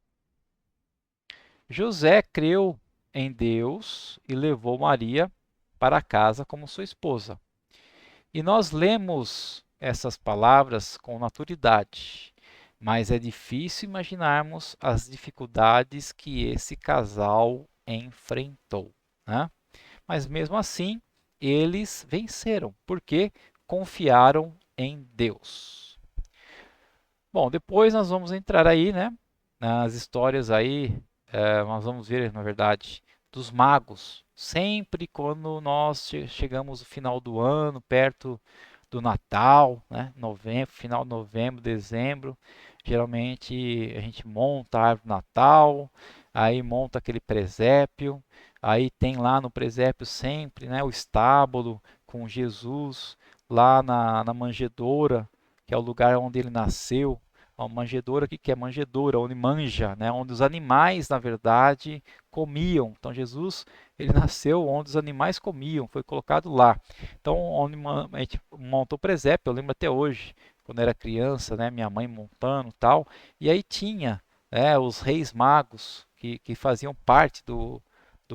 José creu em Deus e levou Maria para casa como sua esposa. E nós lemos essas palavras com maturidade, mas é difícil imaginarmos as dificuldades que esse casal enfrentou, né? Mas mesmo assim, eles venceram, porque confiaram em Deus. Bom, depois nós vamos entrar aí, né, nas histórias aí, nós vamos ver, na verdade, dos magos. Sempre quando nós chegamos no final do ano, perto do Natal, né, novembro, final de novembro, dezembro, geralmente a gente monta a árvore de Natal, aí monta aquele presépio, aí tem lá no presépio sempre, né, o estábulo com Jesus lá na manjedoura, que é o lugar onde ele nasceu. A manjedoura, o que é manjedoura? Onde manja, né? Onde os animais, na verdade, comiam. Então Jesus, ele nasceu onde os animais comiam, foi colocado lá. Então, onde a gente montou o presépio, eu lembro até hoje, quando era criança, né? Minha mãe montando tal. E aí tinha, né, os reis magos que faziam parte do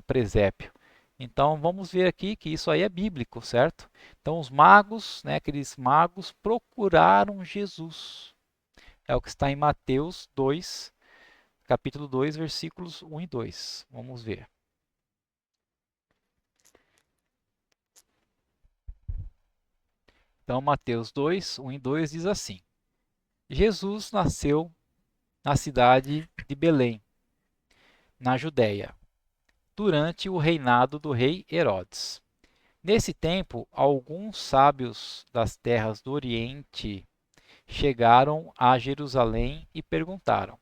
presépio. Então vamos ver aqui que isso aí é bíblico, certo? Então os magos, né, aqueles magos procuraram Jesus. É o que está em Mateus 2, capítulo 2, versículos 1 e 2. Vamos ver. Então Mateus 2, 1 e 2 diz assim: Jesus nasceu na cidade de Belém, na Judéia, durante o reinado do rei Herodes. Nesse tempo, alguns sábios das terras do Oriente chegaram a Jerusalém e perguntaram: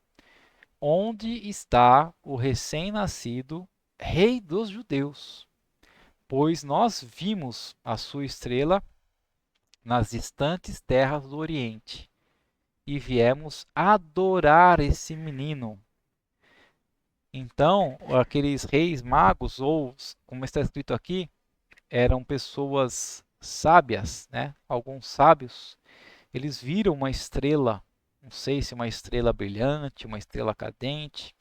Onde está o recém-nascido rei dos judeus? Pois nós vimos a sua estrela nas distantes terras do Oriente e viemos adorar esse menino. Então, aqueles reis magos, ou como está escrito aqui, eram pessoas sábias, né? Alguns sábios, eles viram uma estrela, não sei se uma estrela brilhante, uma estrela cadente,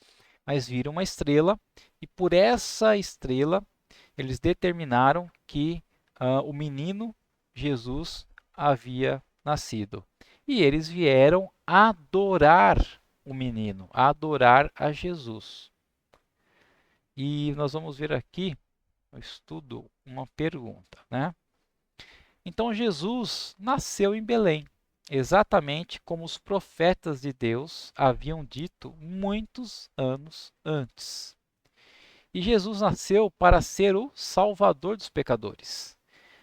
mas viram uma estrela e por essa estrela eles determinaram que o menino Jesus havia nascido. E eles vieram adorar o menino, adorar a Jesus. E nós vamos ver aqui no estudo uma pergunta, né? Então Jesus nasceu em Belém, exatamente como os profetas de Deus haviam dito muitos anos antes. E Jesus nasceu para ser o Salvador dos pecadores,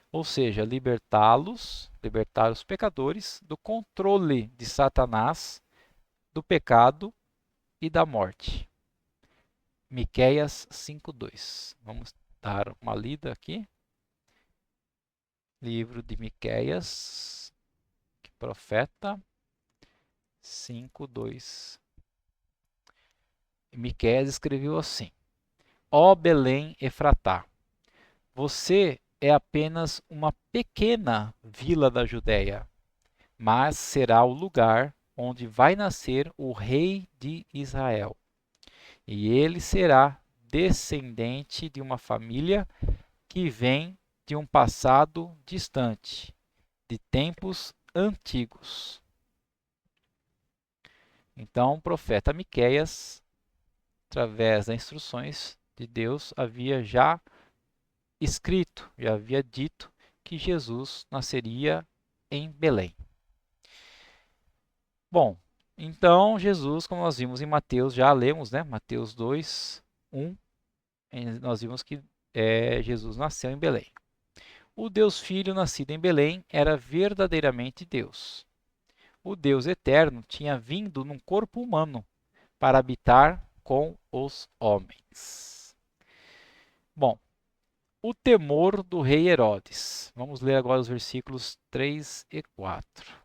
ou seja, libertar os pecadores do controle de Satanás, do pecado e da morte. Miqueias 5:2. Vamos dar uma lida aqui. Livro de Miqueias, profeta 5:2. Miqueias escreveu assim: Ó Belém Efratá, você é apenas uma pequena vila da Judéia, mas será o lugar onde vai nascer o rei de Israel. E ele será descendente de uma família que vem de um passado distante, de tempos antigos. Então, o profeta Miqueias, através das instruções de Deus, havia já escrito, já havia dito que Jesus nasceria em Belém. Bom, então Jesus, como nós vimos em Mateus, já lemos, né? Mateus 2, 1, nós vimos que Jesus nasceu em Belém. O Deus Filho nascido em Belém era verdadeiramente Deus. O Deus eterno tinha vindo num corpo humano para habitar com os homens. Bom, o temor do rei Herodes. Vamos ler agora os versículos 3 e 4.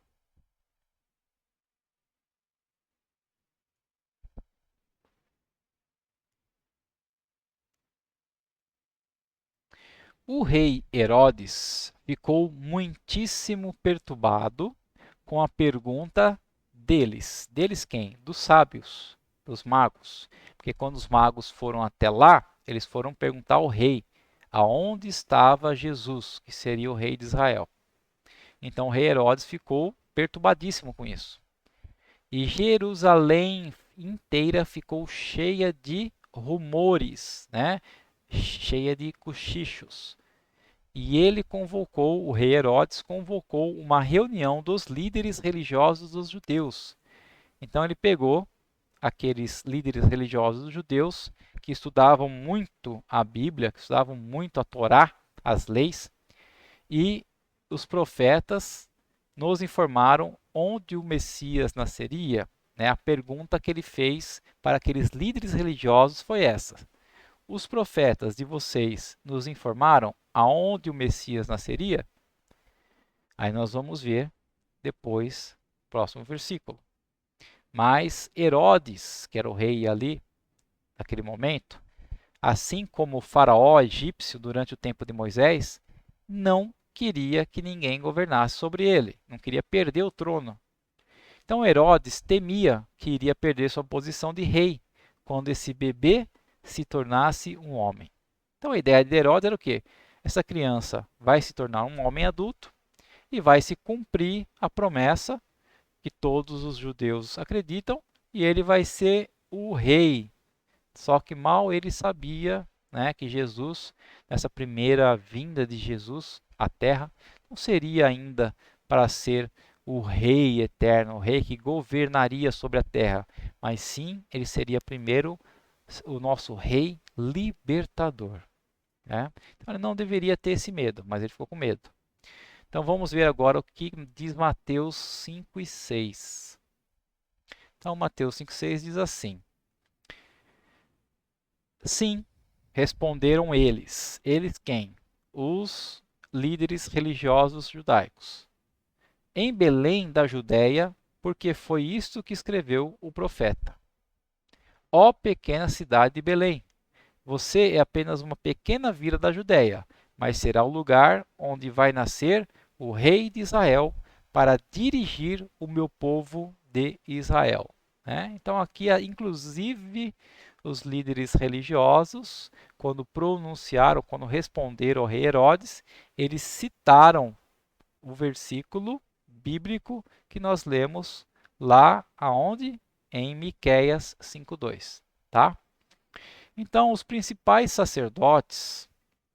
O rei Herodes ficou muitíssimo perturbado com a pergunta deles. Deles quem? Dos sábios, dos magos. Porque quando os magos foram até lá, eles foram perguntar ao rei aonde estava Jesus, que seria o rei de Israel. Então o rei Herodes ficou perturbadíssimo com isso. E Jerusalém inteira ficou cheia de rumores, né? Cheia de cochichos. E ele convocou, o rei Herodes convocou uma reunião dos líderes religiosos dos judeus. Então ele pegou aqueles líderes religiosos dos judeus que estudavam muito a Bíblia, que estudavam muito a Torá, as leis, e os profetas nos informaram onde o Messias nasceria. Né? A pergunta que ele fez para aqueles líderes religiosos foi essa: os profetas de vocês nos informaram aonde o Messias nasceria? Aí nós vamos ver depois, próximo versículo. Mas Herodes, que era o rei ali, naquele momento, assim como o faraó egípcio durante o tempo de Moisés, não queria que ninguém governasse sobre ele, não queria perder o trono. Então Herodes temia que iria perder sua posição de rei quando esse bebê se tornasse um homem. Então a ideia de Herodes era o quê? Essa criança vai se tornar um homem adulto e vai se cumprir a promessa que todos os judeus acreditam, e ele vai ser o rei. Só que mal ele sabia, né, que Jesus, nessa primeira vinda de Jesus à Terra, não seria ainda para ser o rei eterno, o rei que governaria sobre a terra, mas sim ele seria primeiro o nosso rei libertador. Né? Então ele não deveria ter esse medo, mas ele ficou com medo. Então vamos ver agora o que diz Mateus 5 e 6. Então Mateus 5 e 6 diz assim: sim, responderam eles. Eles quem? Os líderes religiosos judaicos. Em Belém da Judéia, porque foi isto que escreveu o profeta. Ó pequena cidade de Belém, você é apenas uma pequena vila da Judéia, mas será o lugar onde vai nascer o rei de Israel para dirigir o meu povo de Israel. Né? Então aqui, inclusive, os líderes religiosos, quando pronunciaram, quando responderam ao rei Herodes, eles citaram o versículo bíblico que nós lemos lá aonde? Em Miqueias 5:2, tá? Então, os principais sacerdotes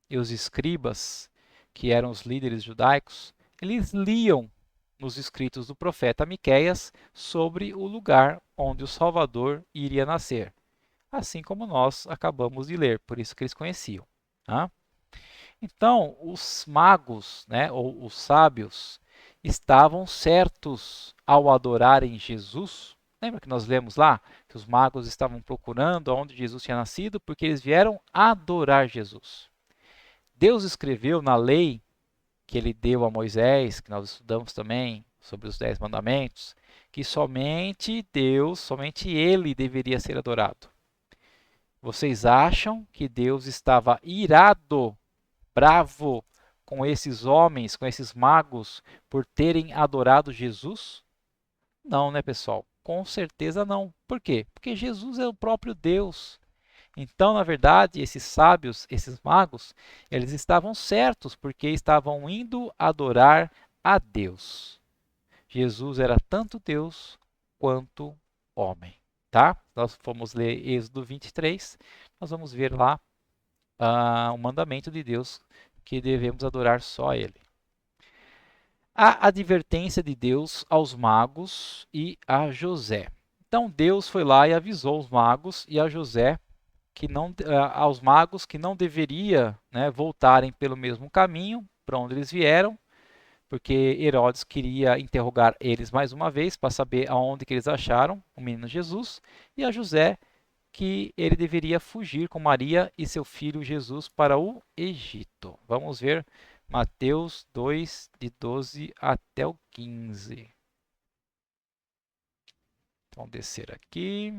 e os escribas, que eram os líderes judaicos, eles liam nos escritos do profeta Miqueias sobre o lugar onde o Salvador iria nascer, assim como nós acabamos de ler, por isso que eles conheciam. Tá? Então, os magos, né, ou os sábios, estavam certos ao adorarem Jesus. Lembra que nós lemos lá que os magos estavam procurando onde Jesus tinha nascido porque eles vieram adorar Jesus. Deus escreveu na lei que ele deu a Moisés, que nós estudamos também sobre os 10 mandamentos, que somente Deus, somente ele deveria ser adorado. Vocês acham que Deus estava irado, bravo com esses homens, com esses magos, por terem adorado Jesus? Não, né, pessoal? Com certeza não. Por quê? Porque Jesus é o próprio Deus. Então, na verdade, esses sábios, esses magos, eles estavam certos porque estavam indo adorar a Deus. Jesus era tanto Deus quanto homem, tá? Nós fomos ler Êxodo 23, nós vamos ver lá o mandamento de Deus que devemos adorar só a Ele. A advertência de Deus aos magos e a José. Então Deus foi lá e avisou os magos e a José que não, aos magos que não deveria, né, voltarem pelo mesmo caminho para onde eles vieram, porque Herodes queria interrogar eles mais uma vez para saber aonde que eles acharam o menino Jesus, e a José que ele deveria fugir com Maria e seu filho Jesus para o Egito. Vamos ver Mateus 2, de 12 até o 15. Vamos descer aqui.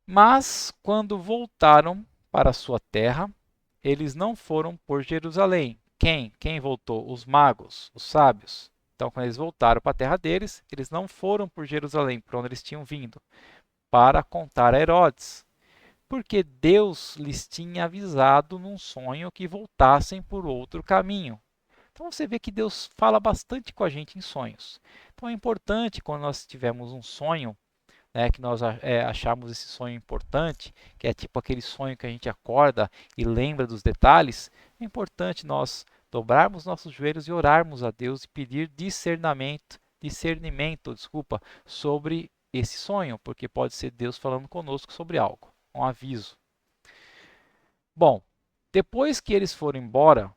Mas quando voltaram para sua terra, eles não foram por Jerusalém. Quem? Quem voltou? Os magos, os sábios. Então, quando eles voltaram para a terra deles, eles não foram por Jerusalém, por onde eles tinham vindo, para contar a Herodes, porque Deus lhes tinha avisado num sonho que voltassem por outro caminho. Então você vê que Deus fala bastante com a gente em sonhos. Então é importante quando nós tivermos um sonho, né, que nós achamos esse sonho importante, que é tipo aquele sonho que a gente acorda e lembra dos detalhes, é importante nós dobrarmos nossos joelhos e orarmos a Deus e pedir discernimento, desculpa, sobre esse sonho, porque pode ser Deus falando conosco sobre algo, um aviso. Bom, depois que eles foram embora,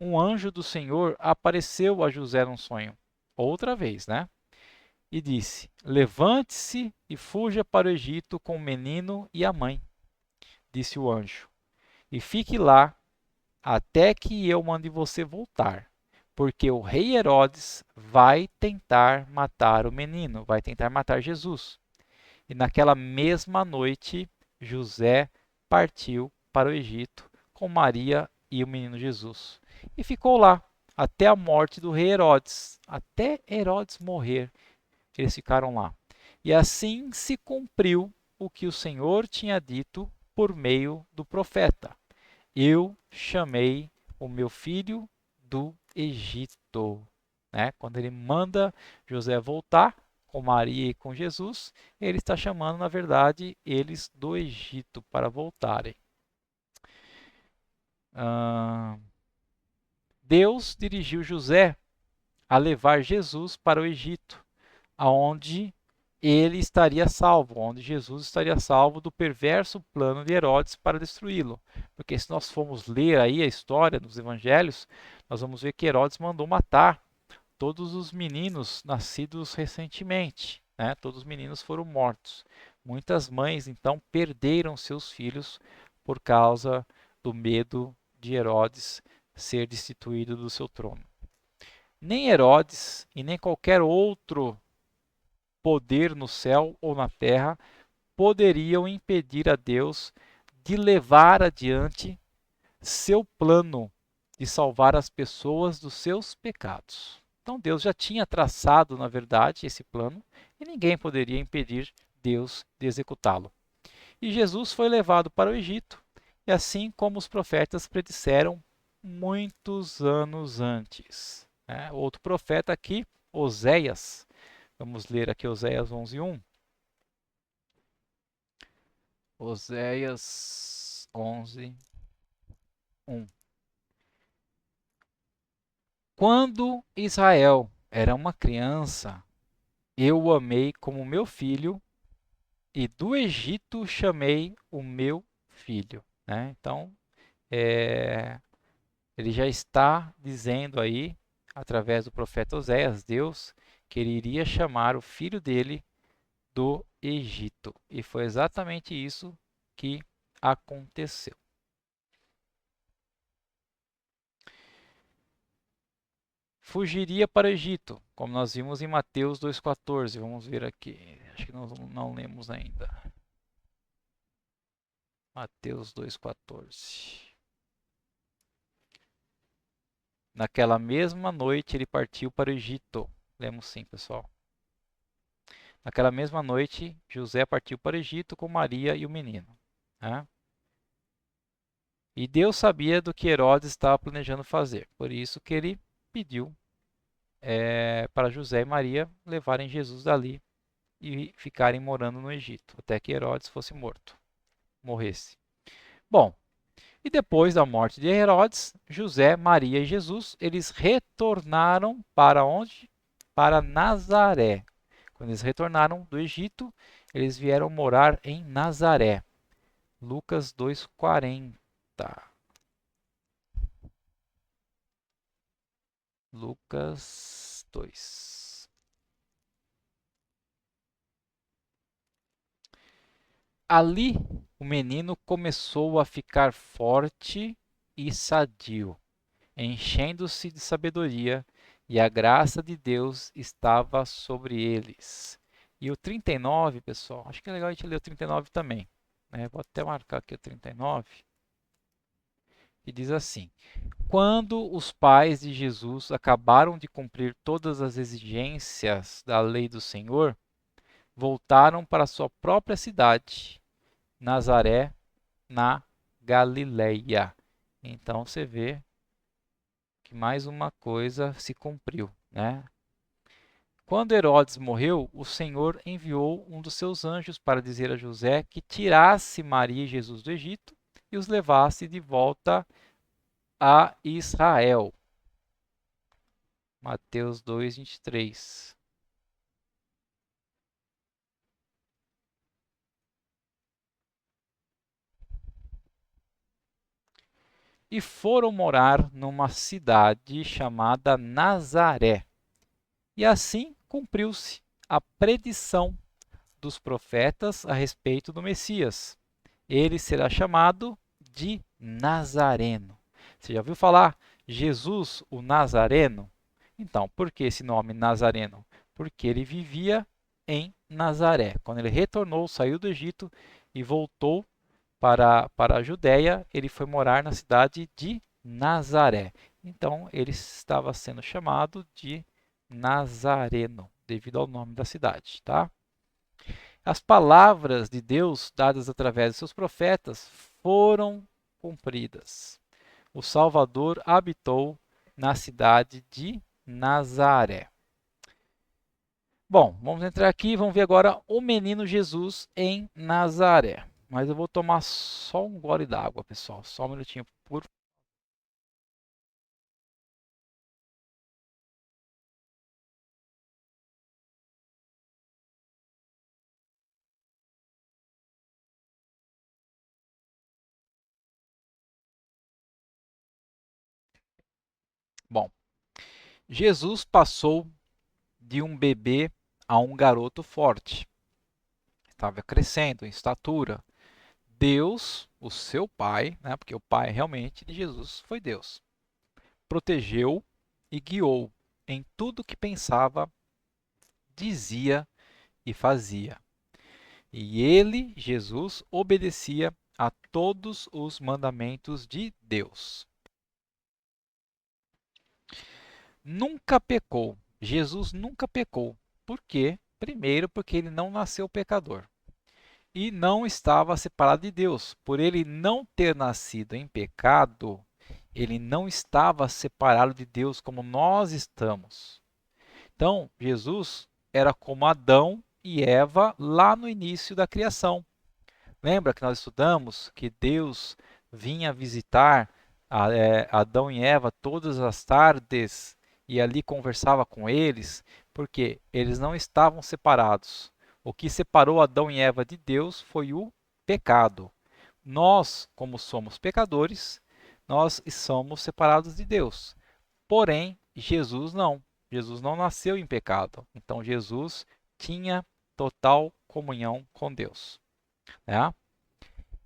um anjo do Senhor apareceu a José num sonho, outra vez, né? E disse: Levante-se e fuja para o Egito com o menino e a mãe, disse o anjo, e fique lá até que eu mande você voltar, porque o rei Herodes vai tentar matar o menino, vai tentar matar Jesus. E naquela mesma noite, José partiu para o Egito com Maria e o menino Jesus. E ficou lá até a morte do rei Herodes, até Herodes morrer. Eles ficaram lá. E assim se cumpriu o que o Senhor tinha dito por meio do profeta: Eu chamei o meu filho do Egito. Né? Quando ele manda José voltar com Maria e com Jesus, ele está chamando, na verdade, eles do Egito para voltarem. Deus dirigiu José a levar Jesus para o Egito, aonde ele estaria salvo, onde Jesus estaria salvo do perverso plano de Herodes para destruí-lo. Porque se nós formos ler aí a história dos evangelhos, nós vamos ver que Herodes mandou matar todos os meninos nascidos recentemente, né? Todos os meninos foram mortos. Muitas mães então perderam seus filhos por causa do medo de Herodes ser destituído do seu trono. Nem Herodes e nem qualquer outro poder no céu ou na terra poderiam impedir a Deus de levar adiante seu plano de salvar as pessoas dos seus pecados. Então Deus já tinha traçado, na verdade, esse plano e ninguém poderia impedir Deus de executá-lo. E Jesus foi levado para o Egito, e assim como os profetas predisseram muitos anos antes. Outro profeta aqui, Oséias. Vamos ler aqui Oséias 11:1. Oséias 11:1. Quando Israel era uma criança, eu o amei como meu filho, e do Egito chamei o meu filho. Né? Então, ele já está dizendo aí, através do profeta Oséias, Deus, que ele iria chamar o filho dele do Egito. E foi exatamente isso que aconteceu. Fugiria para o Egito, como nós vimos em Mateus 2,14. Vamos ver aqui, acho que nós não lemos ainda. Mateus 2,14. Naquela mesma noite ele partiu para o Egito. Lemos sim, pessoal. Naquela mesma noite, José partiu para o Egito com Maria e o menino. Né? E Deus sabia do que Herodes estava planejando fazer. Por isso que ele pediu para José e Maria levarem Jesus dali e ficarem morando no Egito, até que Herodes fosse morresse. Bom, e depois da morte de Herodes, José, Maria e Jesus, eles retornaram para onde? Para Nazaré. Quando eles retornaram do Egito, eles vieram morar em Nazaré. Lucas 2,40. Lucas 2. Ali o menino começou a ficar forte e sadio, enchendo-se de sabedoria, e a graça de Deus estava sobre eles. E o 39, pessoal, acho que é legal a gente ler o 39 também. Né? Vou até marcar aqui o 39. que diz assim: quando os pais de Jesus acabaram de cumprir todas as exigências da lei do Senhor, voltaram para sua própria cidade, Nazaré, na Galileia. Então você vê que mais uma coisa se cumpriu, né? Quando Herodes morreu, o Senhor enviou um dos seus anjos para dizer a José que tirasse Maria e Jesus do Egito e os levasse de volta a Israel. Mateus 2:23. E foram morar numa cidade chamada Nazaré. E assim cumpriu-se a predição dos profetas a respeito do Messias. Ele será chamado de Nazareno. Você já ouviu falar Jesus, o Nazareno? Então, por que esse nome Nazareno? Porque ele vivia em Nazaré. Quando ele retornou, saiu do Egito e voltou para a Judéia, ele foi morar na cidade de Nazaré. Então, ele estava sendo chamado de Nazareno, devido ao nome da cidade, tá? As palavras de Deus dadas através de seus profetas foram cumpridas. O Salvador habitou na cidade de Nazaré. Bom, vamos entrar aqui e vamos ver agora o menino Jesus em Nazaré. Mas eu vou tomar só um gole d'água, pessoal. Só um minutinho, por. Bom, Jesus passou de um bebê a um garoto forte. Estava crescendo em estatura. Deus, o seu pai, né, porque o pai realmente de Jesus foi Deus, protegeu e guiou em tudo que pensava, dizia e fazia. E ele, Jesus, obedecia a todos os mandamentos de Deus. Nunca pecou. Jesus nunca pecou. Por quê? Primeiro, porque ele não nasceu pecador e não estava separado de Deus. Por ele não ter nascido em pecado, ele não estava separado de Deus como nós estamos. Então, Jesus era como Adão e Eva lá no início da criação. Lembra que nós estudamos que Deus vinha visitar Adão e Eva todas as tardes e ali conversava com eles, porque eles não estavam separados. O que separou Adão e Eva de Deus foi o pecado. Nós, como somos pecadores, nós somos separados de Deus. Porém, Jesus não. Jesus não nasceu em pecado. Então, Jesus tinha total comunhão com Deus, né?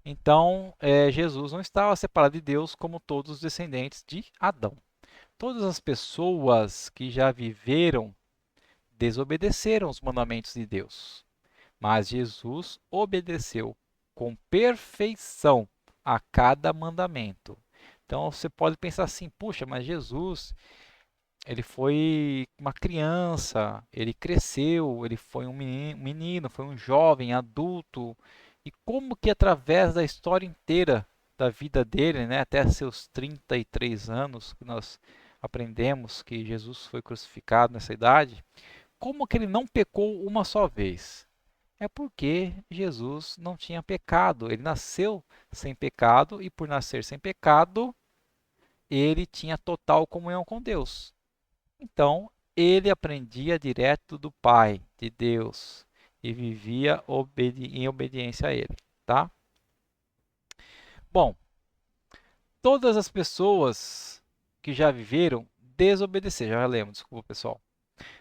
Então, Jesus não estava separado de Deus como todos os descendentes de Adão. Todas as pessoas que já viveram desobedeceram os mandamentos de Deus, mas Jesus obedeceu com perfeição a cada mandamento. Então você pode pensar assim: puxa, mas Jesus, ele foi uma criança, ele cresceu, ele foi um menino, foi um jovem, adulto. E como que através da história inteira da vida dele, né, até seus 33 anos, que nós aprendemos que Jesus foi crucificado nessa idade, como que ele não pecou uma só vez? É porque Jesus não tinha pecado, ele nasceu sem pecado e por nascer sem pecado, ele tinha total comunhão com Deus. Então, ele aprendia direto do Pai, de Deus, e vivia em obediência a ele, tá? Bom, todas as pessoas que já viveram desobedeceram, já lembro, desculpa pessoal.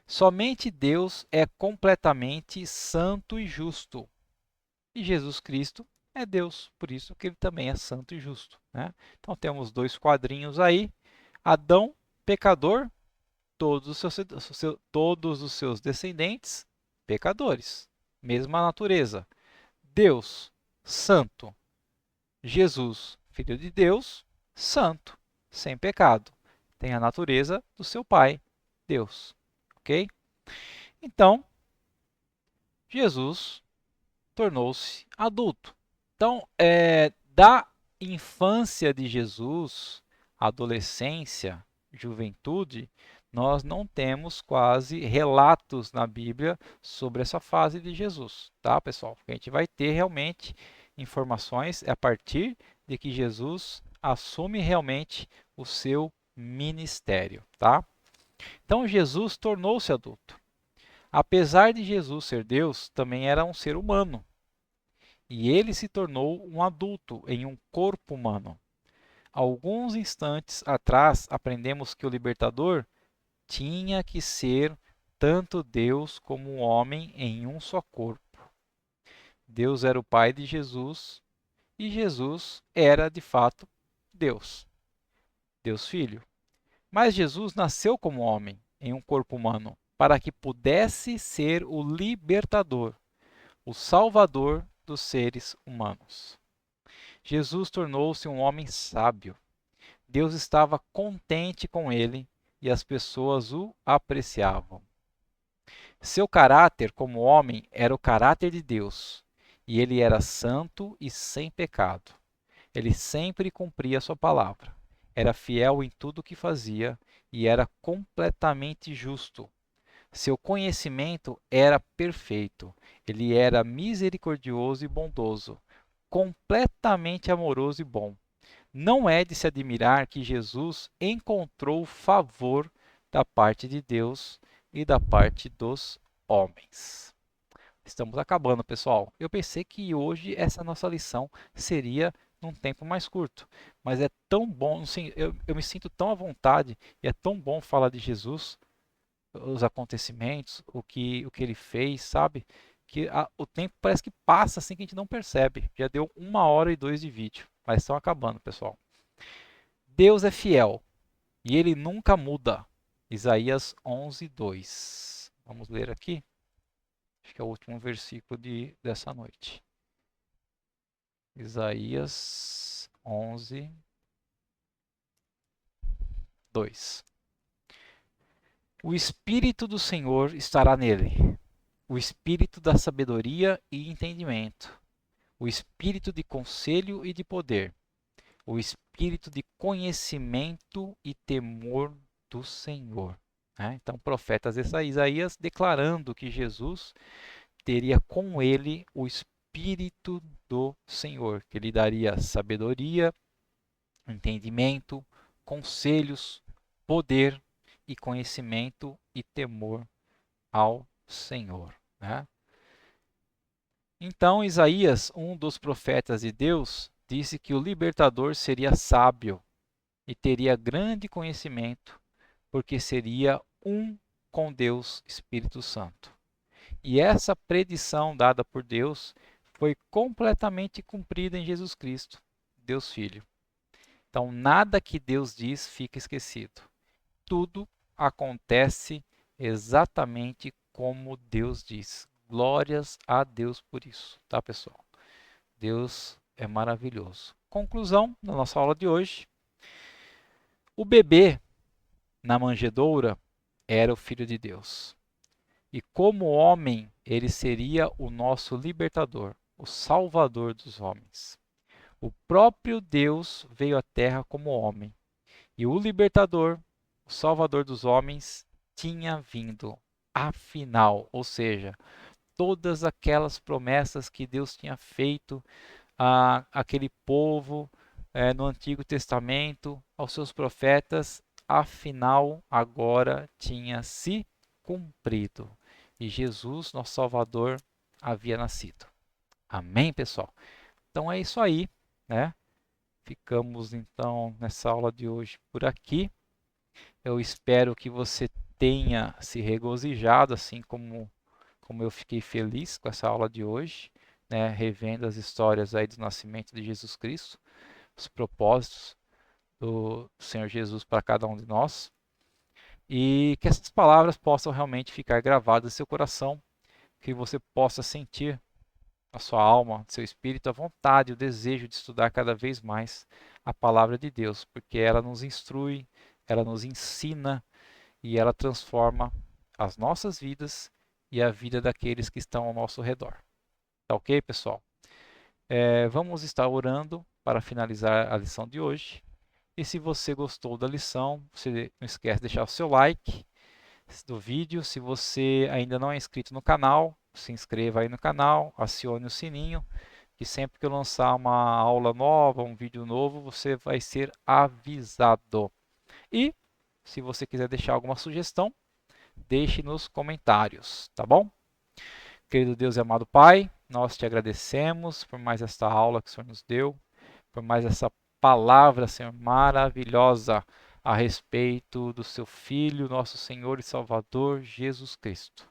Somente Deus é completamente santo e justo. E Jesus Cristo é Deus, por isso que ele também é santo e justo, né? Então temos dois quadrinhos aí. Adão, pecador, todos os seus descendentes pecadores, mesma natureza. Deus, santo. Jesus, filho de Deus, santo, sem pecado. Tem a natureza do seu Pai, Deus. Ok? Então, Jesus tornou-se adulto. Então, da infância de Jesus, adolescência, juventude, nós não temos quase relatos na Bíblia sobre essa fase de Jesus, tá, pessoal? A gente vai ter realmente informações a partir de que Jesus assume realmente o seu ministério, tá? Então, Jesus tornou-se adulto. Apesar de Jesus ser Deus, também era um ser humano. E ele se tornou um adulto em um corpo humano. Alguns instantes atrás, aprendemos que o libertador tinha que ser tanto Deus como um homem em um só corpo. Deus era o pai de Jesus e Jesus era, de fato, Deus, Deus Filho. Mas Jesus nasceu como homem em um corpo humano para que pudesse ser o libertador, o salvador dos seres humanos. Jesus tornou-se um homem sábio. Deus estava contente com ele e as pessoas o apreciavam. Seu caráter como homem era o caráter de Deus, e ele era santo e sem pecado. Ele sempre cumpria a sua palavra. Era fiel em tudo o que fazia e era completamente justo. Seu conhecimento era perfeito. Ele era misericordioso e bondoso, completamente amoroso e bom. Não é de se admirar que Jesus encontrou favor da parte de Deus e da parte dos homens. Estamos acabando, pessoal. Eu pensei que hoje essa nossa lição seria num tempo mais curto, mas é tão bom, assim, eu me sinto tão à vontade e é tão bom falar de Jesus, os acontecimentos, o que ele fez, sabe? Que o tempo parece que passa assim que a gente não percebe. Já deu 1 hora e 2 de vídeo, mas estão acabando, pessoal. Deus é fiel e ele nunca muda. Isaías 11:2. Vamos ler aqui. Acho que é o último versículo dessa noite. Isaías 11:2. O Espírito do Senhor estará nele, o Espírito da sabedoria e entendimento, o Espírito de conselho e de poder, o Espírito de conhecimento e temor do Senhor. Então, o profeta Isaías declarando que Jesus teria com ele o Espírito do Senhor, que lhe daria sabedoria, entendimento, conselhos, poder e conhecimento e temor ao Senhor. Então, Isaías, um dos profetas de Deus, disse que o libertador seria sábio e teria grande conhecimento, porque seria um com Deus Espírito Santo. E essa predição dada por Deus foi completamente cumprida em Jesus Cristo, Deus Filho. Então, nada que Deus diz fica esquecido. Tudo acontece exatamente como Deus diz. Glórias a Deus por isso, tá, pessoal? Deus é maravilhoso. Conclusão da nossa aula de hoje. O bebê na manjedoura era o Filho de Deus. E como homem, ele seria o nosso libertador, o salvador dos homens. O próprio Deus veio à terra como homem. E o libertador, o salvador dos homens, tinha vindo. Afinal, ou seja, todas aquelas promessas que Deus tinha feito àquele povo no Antigo Testamento, aos seus profetas, afinal, agora tinha se cumprido. E Jesus, nosso Salvador, havia nascido. Amém, pessoal? Então é isso aí, né? Ficamos então nessa aula de hoje por aqui. Eu espero que você tenha se regozijado, assim como eu fiquei feliz com essa aula de hoje, né? Revendo as histórias aí do nascimento de Jesus Cristo, os propósitos do Senhor Jesus para cada um de nós. E que essas palavras possam realmente ficar gravadas no seu coração, que você possa sentir a sua alma, seu espírito, a vontade, o desejo de estudar cada vez mais a palavra de Deus, porque ela nos instrui, ela nos ensina e ela transforma as nossas vidas e a vida daqueles que estão ao nosso redor. Tá ok, pessoal? Vamos estar orando para finalizar a lição de hoje. E se você gostou da lição, você não esquece de deixar o seu like do vídeo. Se você ainda não é inscrito no canal, se inscreva aí no canal, acione o sininho, que sempre que eu lançar uma aula nova, um vídeo novo, você vai ser avisado. E se você quiser deixar alguma sugestão, deixe nos comentários, tá bom? Querido Deus e amado Pai, nós te agradecemos por mais esta aula que o Senhor nos deu, por mais essa palavra, Senhor, maravilhosa a respeito do seu Filho, nosso Senhor e Salvador Jesus Cristo.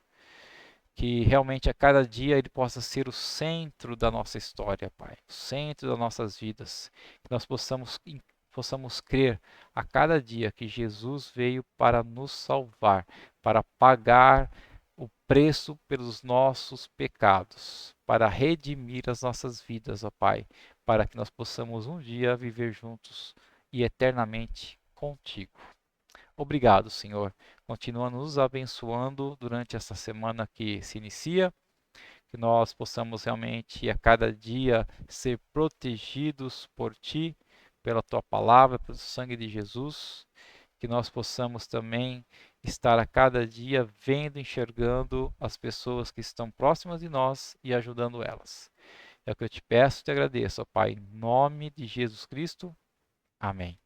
Que realmente a cada dia ele possa ser o centro da nossa história, Pai, o centro das nossas vidas. Que nós possamos crer a cada dia que Jesus veio para nos salvar, para pagar o preço pelos nossos pecados, para redimir as nossas vidas, ó Pai, para que nós possamos um dia viver juntos e eternamente contigo. Obrigado, Senhor. Continua nos abençoando durante essa semana que se inicia, que nós possamos realmente a cada dia ser protegidos por Ti, pela Tua palavra, pelo sangue de Jesus, que nós possamos também estar a cada dia vendo, enxergando as pessoas que estão próximas de nós e ajudando elas. É o que eu te peço e te agradeço, ó Pai, em nome de Jesus Cristo. Amém.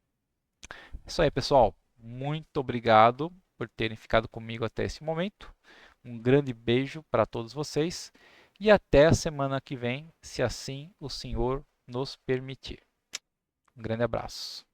É isso aí, pessoal. Muito obrigado por terem ficado comigo até esse momento. Um grande beijo para todos vocês e até a semana que vem, se assim o Senhor nos permitir. Um grande abraço.